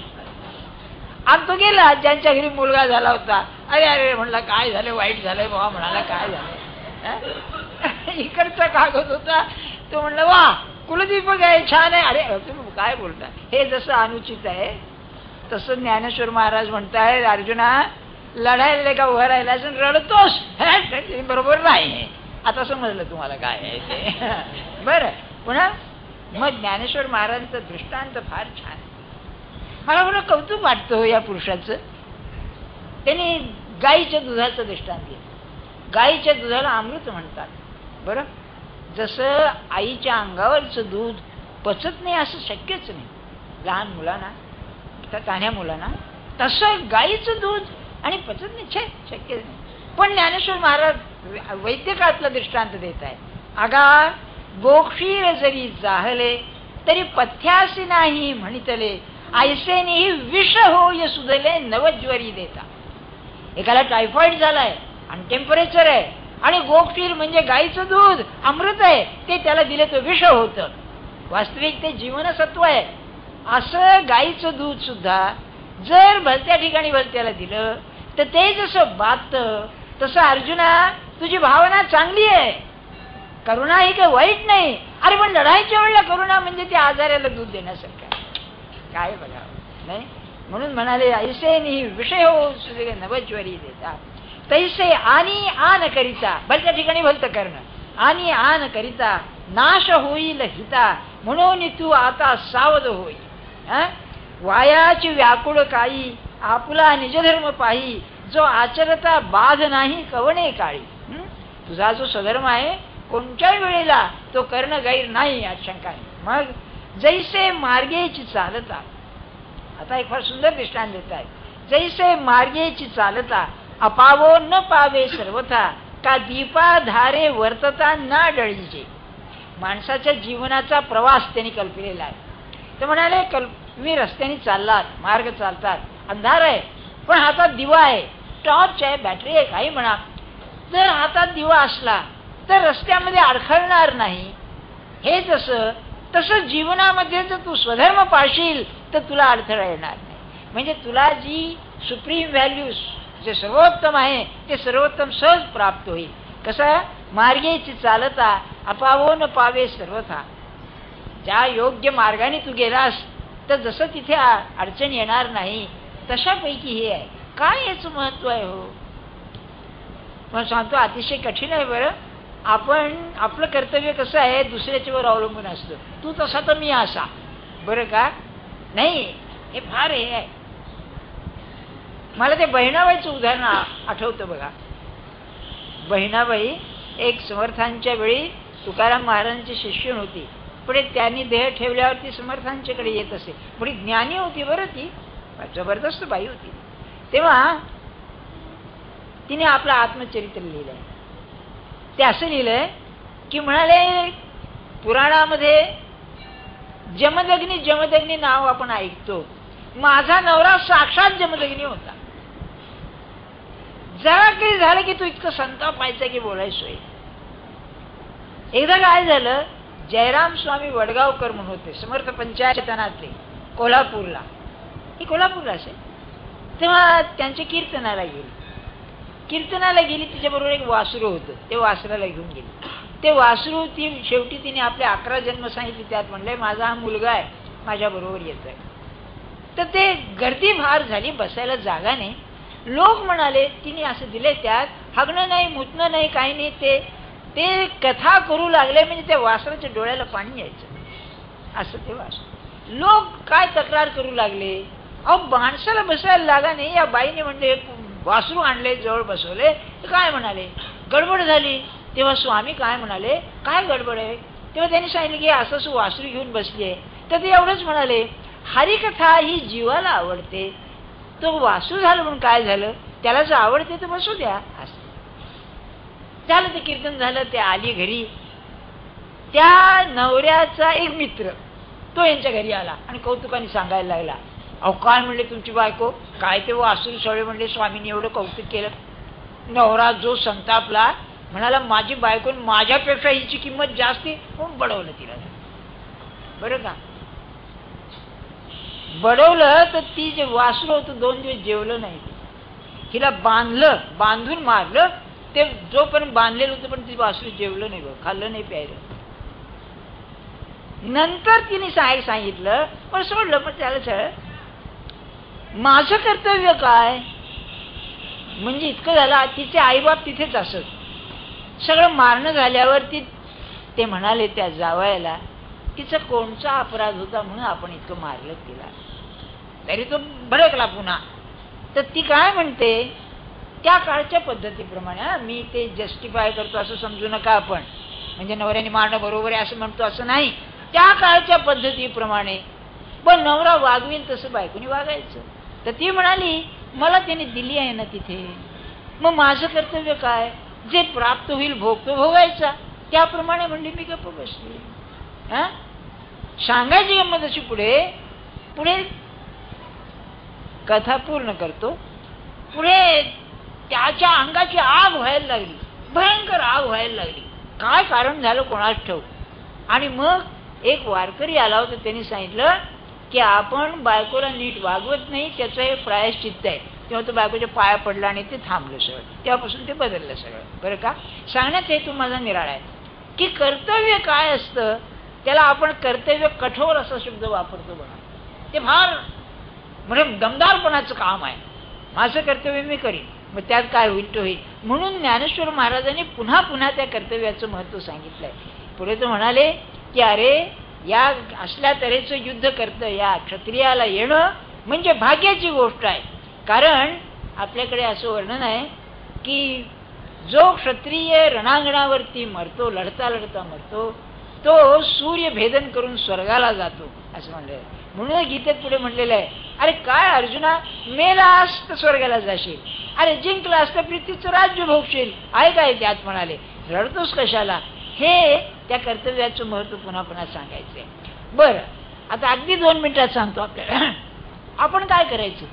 S1: आणि तो गेला ज्यांच्या घरी मुलगा झाला होता. अरे अरे म्हणला काय झालं, वाईट झालंय बाबा. म्हणाला काय झालं. इकडचा कागद होता. तो म्हणला वा कुलदीपक आहे, छान आहे. अरे तुम्ही काय बोलता, हे जसं अनुचित आहे तसं ज्ञानेश्वर महाराज म्हणताय अर्जुना लढायला का उभं राहिला रडतोस, बरोबर नाही. आता समजलं तुम्हाला काय आहे ते. बरं पुन्हा मग ज्ञानेश्वर महाराजांचं दृष्टांत फार छान. मला बरं कौतुक वाटतं या पुरुषाचं. त्यांनी गाईच्या दुधाचं दृष्टांत दिलं. गाईच्या दुधाला अमृत म्हणतात. बरं जसं आईच्या अंगावरचं दूध पचत नाही असं शक्यच नाही लहान मुलांना, तान्ह्या मुलांना, तसं गाईचं दूध आणि पचत नाही शक्य नाही. पण ज्ञानेश्वर महाराज वैद्यकातला दृष्टांत देत आहे. अगा गोक्षीर जरी जाहले तरी पथ्यासी नाही म्हणितले, ऐसेनेही विष होय सुधले नवज्वरी देता. एकाला टायफॉइड झालाय आणि टेम्परेचर आहे आणि गोक्षीर म्हणजे गाईचं दूध अमृत आहे, ते त्याला दिले तर विष होतं. वास्तविक ते जीवनसत्व आहे. असं गाईचं दूध सुद्धा जर भलत्या ठिकाणी भलत्याला दिलं तर ते जसं बाधतं तसं अर्जुना तुझी भावना चांगली आहे. करुणा ही काही वाईट नाही. अरे पण लढाईच्या वेळेला करुणा म्हणजे त्या आजाराला दूध देण्यासारखं काय बघावं नाही. म्हणून म्हणाले ऐसे नाही विषय हो नवज्वरी देता तैसे आणि आन करिता, भलत्या ठिकाणी भलत करणं आणि आन करिता नाश होईल हिता, म्हणून तू आता सावध होई. वायाची व्याकुळ काई आपुला निजधर्म पाही, जो आचरता बाध नाही कवणे काळी. तुझा जो स्वधर्म आहे कोणत्याही वेळेला तो कर्ण गैर नाही यात शंका नाही. मग जैसे मार्गेची चालता, आता एक फार सुंदर दृष्टांत देत आहे. जैसे मार्गेची चालता अपावो न पावे सर्वथा, का दीपाधारे वर्तता ना डळीचे. माणसाच्या जीवनाचा प्रवास त्यांनी कल्पिलेला आहे. तर म्हणाले तुम्ही रस्त्याने चाललात, मार्ग चालतात, अंधार आहे पण हातात दिवा आहे, टॉर्च आहे, बॅटरी आहे, काही म्हणा. जर हातात दिवा असला तर रस्त्यामध्ये अडखळणार नाही. हे जसं तसं जीवनामध्ये जर तू स्वधर्म पाळशील तर तुला अडथळा येणार नाही. म्हणजे तुला जी सुप्रीम व्हॅल्यूज जे सर्वोत्तम आहे ते सर्वोत्तम सहज प्राप्त होईल. कसं मार्गेची चालता अपावो न पावे सर्वथा. ज्या योग्य मार्गाने तू गेलास तर जसं तिथे अडचण येणार नाही तशापैकी हे आहे. काय याचं महत्व आहे हो. पण सांगतो अतिशय कठीण आहे. बरं आपण आपलं कर्तव्य कसं आहे दुसऱ्याच्यावर अवलंबून असतं. तू तसा तर मी असा, बरं का नाही. हे फार हे आहे. मला ते बहिणाबाईचं उदाहरण आठवतं बघा. बहिणाबाई एक समर्थांच्या वेळी तुकाराम महाराजांची शिष्य होती, पुढे त्यांनी देह ठेवल्यावरती समर्थांच्याकडे येत असे. पुढे ज्ञानी होती बरं, ती जबरदस्त बाई होती. तेव्हा तिने आपलं आत्मचरित्र लिहिलंय. ते असं लिहिलंय की म्हणाले पुराणामध्ये जमदग्नी जमदग्नी नाव आपण ऐकतो. माझा नवरा साक्षात जमदग्नी होता. जरा काही झालं की तू इतकं संताप व्हायचा की बोलायचो. एकदा काय झालं, जयराम स्वामी वडगावकर म्हणून होते समर्थ पंचायतनातले कोल्हापूरला. ही कोल्हापूरला असेल. तेव्हा त्यांच्या कीर्तनाला गेली. तिच्याबरोबर एक वासरू होतं. ते वासराला घेऊन गेली. ते वासरू ती शेवटी तिने आपले 11 जन्म सांगितले. त्यात म्हणले माझा हा मुलगा आहे, माझ्या बरोबर येत आहे. तर ते गर्दी फार झाली, बसायला जागा नाही. लोक म्हणाले तिने असं दिले, त्यात हगणं नाही, मुतणं नाही, काही नाही. ते कथा करू लागले म्हणजे त्या वासराच्या डोळ्याला पाणी यायचं असं ते वासरू. लोक काय तक्रार करू लागले, अहो माणसाला बसायला जागा नाही. या बाईने म्हणले वासरू आणले, जवळ बसवले. काय म्हणाले, गडबड झाली. तेव्हा स्वामी काय म्हणाले, काय गडबड आहे. तेव्हा त्यांनी सांगितले की असं वासरू घेऊन बसली आहे. तर ते एवढंच म्हणाले, हरिकथा ही जीवाला आवडते. तो वासू झालं म्हणून काय झालं, त्याला जर आवडते तर बसू द्या. असं झालं. ते कीर्तन झालं. ते आली घरी. त्या नवऱ्याचा एक मित्र तो यांच्या घरी आला आणि कौतुकाने सांगायला लागला, अहो काय म्हणले तुमची बायको, काय ते वासरू सगळे म्हणले स्वामींनी एवढं कौतुक केलं. नवरा जो संतापला, म्हणाला माझी बायको माझ्यापेक्षा हिची किंमत जास्ती, म्हणून बडवलं तिला. बरं का. बडवलं तर ती जे वासरू होतं 2 दिवस जेवलं नाही. हिला बांधलं, बांधून मारलं. ते जोपर्यंत बांधलेलं होतं पण ती वासरू जेवलं नाही, खाल्लं नाही, प्यायलं. नंतर तिने सांगितलं, पण सोडलं. पण त्याला सगळं माझं कर्तव्य काय म्हणजे इतकं झालं. तिचे आईबाप तिथेच असत. सगळं मारणं झाल्यावरती ते म्हणाले त्या जावयाला, तिचा कोणचा अपराध होता म्हणून आपण इतकं मारलं तिला. तरी तो भडकला पुन्हा. तर ती काय म्हणते, त्या काळच्या पद्धतीप्रमाणे, मी ते जस्टिफाय करतो असं समजू नका आपण, म्हणजे नवऱ्याने मारणं बरोबर आहे असं म्हणतो असं नाही. त्या काळच्या पद्धतीप्रमाणे पण नवरा वागवेल तसं बायकोनी वागायचं. तर ती म्हणाली, मला त्याने दिली आहे ना तिथे, मग माझं कर्तव्य काय, जे प्राप्त होईल भोग तो भोगायचा. त्याप्रमाणे म्हणली मी गप्प बसली. सांगायची गंमत अशी. पुढे कथा पूर्ण करतो. पुढे त्याच्या अंगाची आग व्हायला लागली, भयंकर आग व्हायला लागली. काय कारण झालं कोणास ठाऊक. आणि मग एक वारकरी आला होता, त्यांनी सांगितलं की आपण बायकोला नीट वागवत नाही, त्याचं हे प्रायश्चित्त आहे. तेव्हा तो बायकोच्या पाया पडला आणि ते थांबलं सगळं. तेव्हापासून ते बदललं सगळं. बरं का. सांगण्यात हेतू माझा निराळा आहे की कर्तव्य काय असतं त्याला आपण कर्तव्य कठोर असा शब्द वापरतो बघा. ते फार म्हणजे दमदारपणाचं काम आहे. माझं कर्तव्य मी करीन, मग त्यात काय होईल तो होईल. म्हणून ज्ञानेश्वर महाराजांनी पुन्हा पुन्हा त्या कर्तव्याचं महत्त्व सांगितलंय. पुढे तो म्हणाले की अरे या असल्या तऱ्हेचं युद्ध करतं या क्षत्रियाला येणं म्हणजे भाग्याची गोष्ट आहे. कारण आपल्याकडे असं वर्णन आहे की जो क्षत्रिय रणांगणावरती मरतो, लढता लढता मरतो, तो सूर्य भेदन करून स्वर्गाला जातो असं म्हणलेलं आहे. म्हणून गीतेत पुढे म्हणलेलं आहे, अरे काय अर्जुना, मेलास तर स्वर्गाला जाशील, अरे जिंकलास तर पृथ्वीचं राज्य भोगशील, आहे काय त्यात. म्हणाले रडतोस कशाला. हे त्या कर्तव्याचं महत्व पुन्हा पुन्हा सांगायचंय. बरं, आता अगदी 2 मिनिटात सांगतो आपल्याला. आपण काय करायचं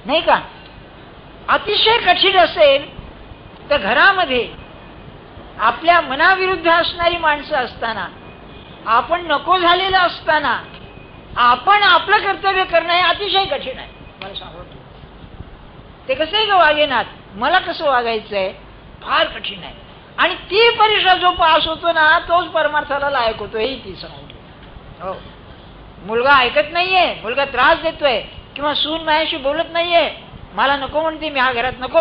S1: नाही का. अतिशय कठीण असेल तर घरामध्ये आपल्या मनाविरुद्ध असणारी माणसं असताना, आपण नको झालेलं असताना आपण आपलं कर्तव्य करणं हे अतिशय कठीण आहे. मला सांगतो ते कसंही का वागेनात, मला कसं वागायचंय फार कठीण आहे. आणि ती परीक्षा जो पास होतो ना तोच परमार्थाला लायक होतो, हेही ती सांगतो. हो, मुलगा ऐकत नाहीये, मुलगा त्रास देतोय किंवा सून माझ्याशी बोलत नाहीये, मला नको म्हणते, मी हा घरात नको,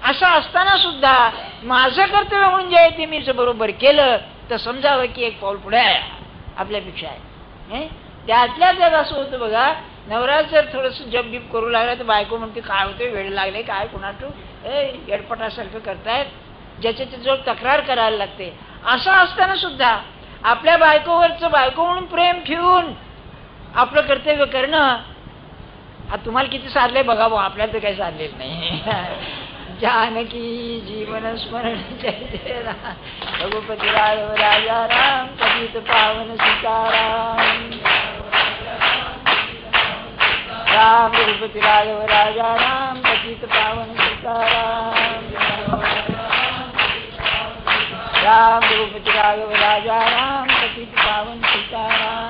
S1: असं असताना सुद्धा माझं कर्तव्य म्हणून जे आहे ते मी बरोबर केलं तर समजावं की एक पाऊल पुढे आहे आपल्यापेक्षा आहे. त्यातल्या त्यात असं होतं बघा, नवरा जर थोडस जपजीप करू लागला तर बायको म्हणते काय होते, वेळ लागले काय कोणाटू, येडपटासारखं करतायत, ज्याच्या त्याच्यावर तक्रार करायला लागते. असं असताना सुद्धा आपल्या बायकोवरचं बायको म्हणून प्रेम ठेवून आपलं कर्तव्य करणं. आता तुम्हाला किती साधलंय बघा भाऊ, आपल्याला तर काही साधलेलं नाही. जानकी जीवन स्मरण जय जय राम, रघुपती राघव राजा राम, पतित पावन सीताराम. राम रघुपती राघव राजा राम, पतित पावन सीताराम. राम रघुपती राघव राजा राम, पतित पावन सीताराम.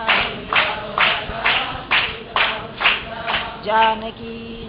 S1: जानकी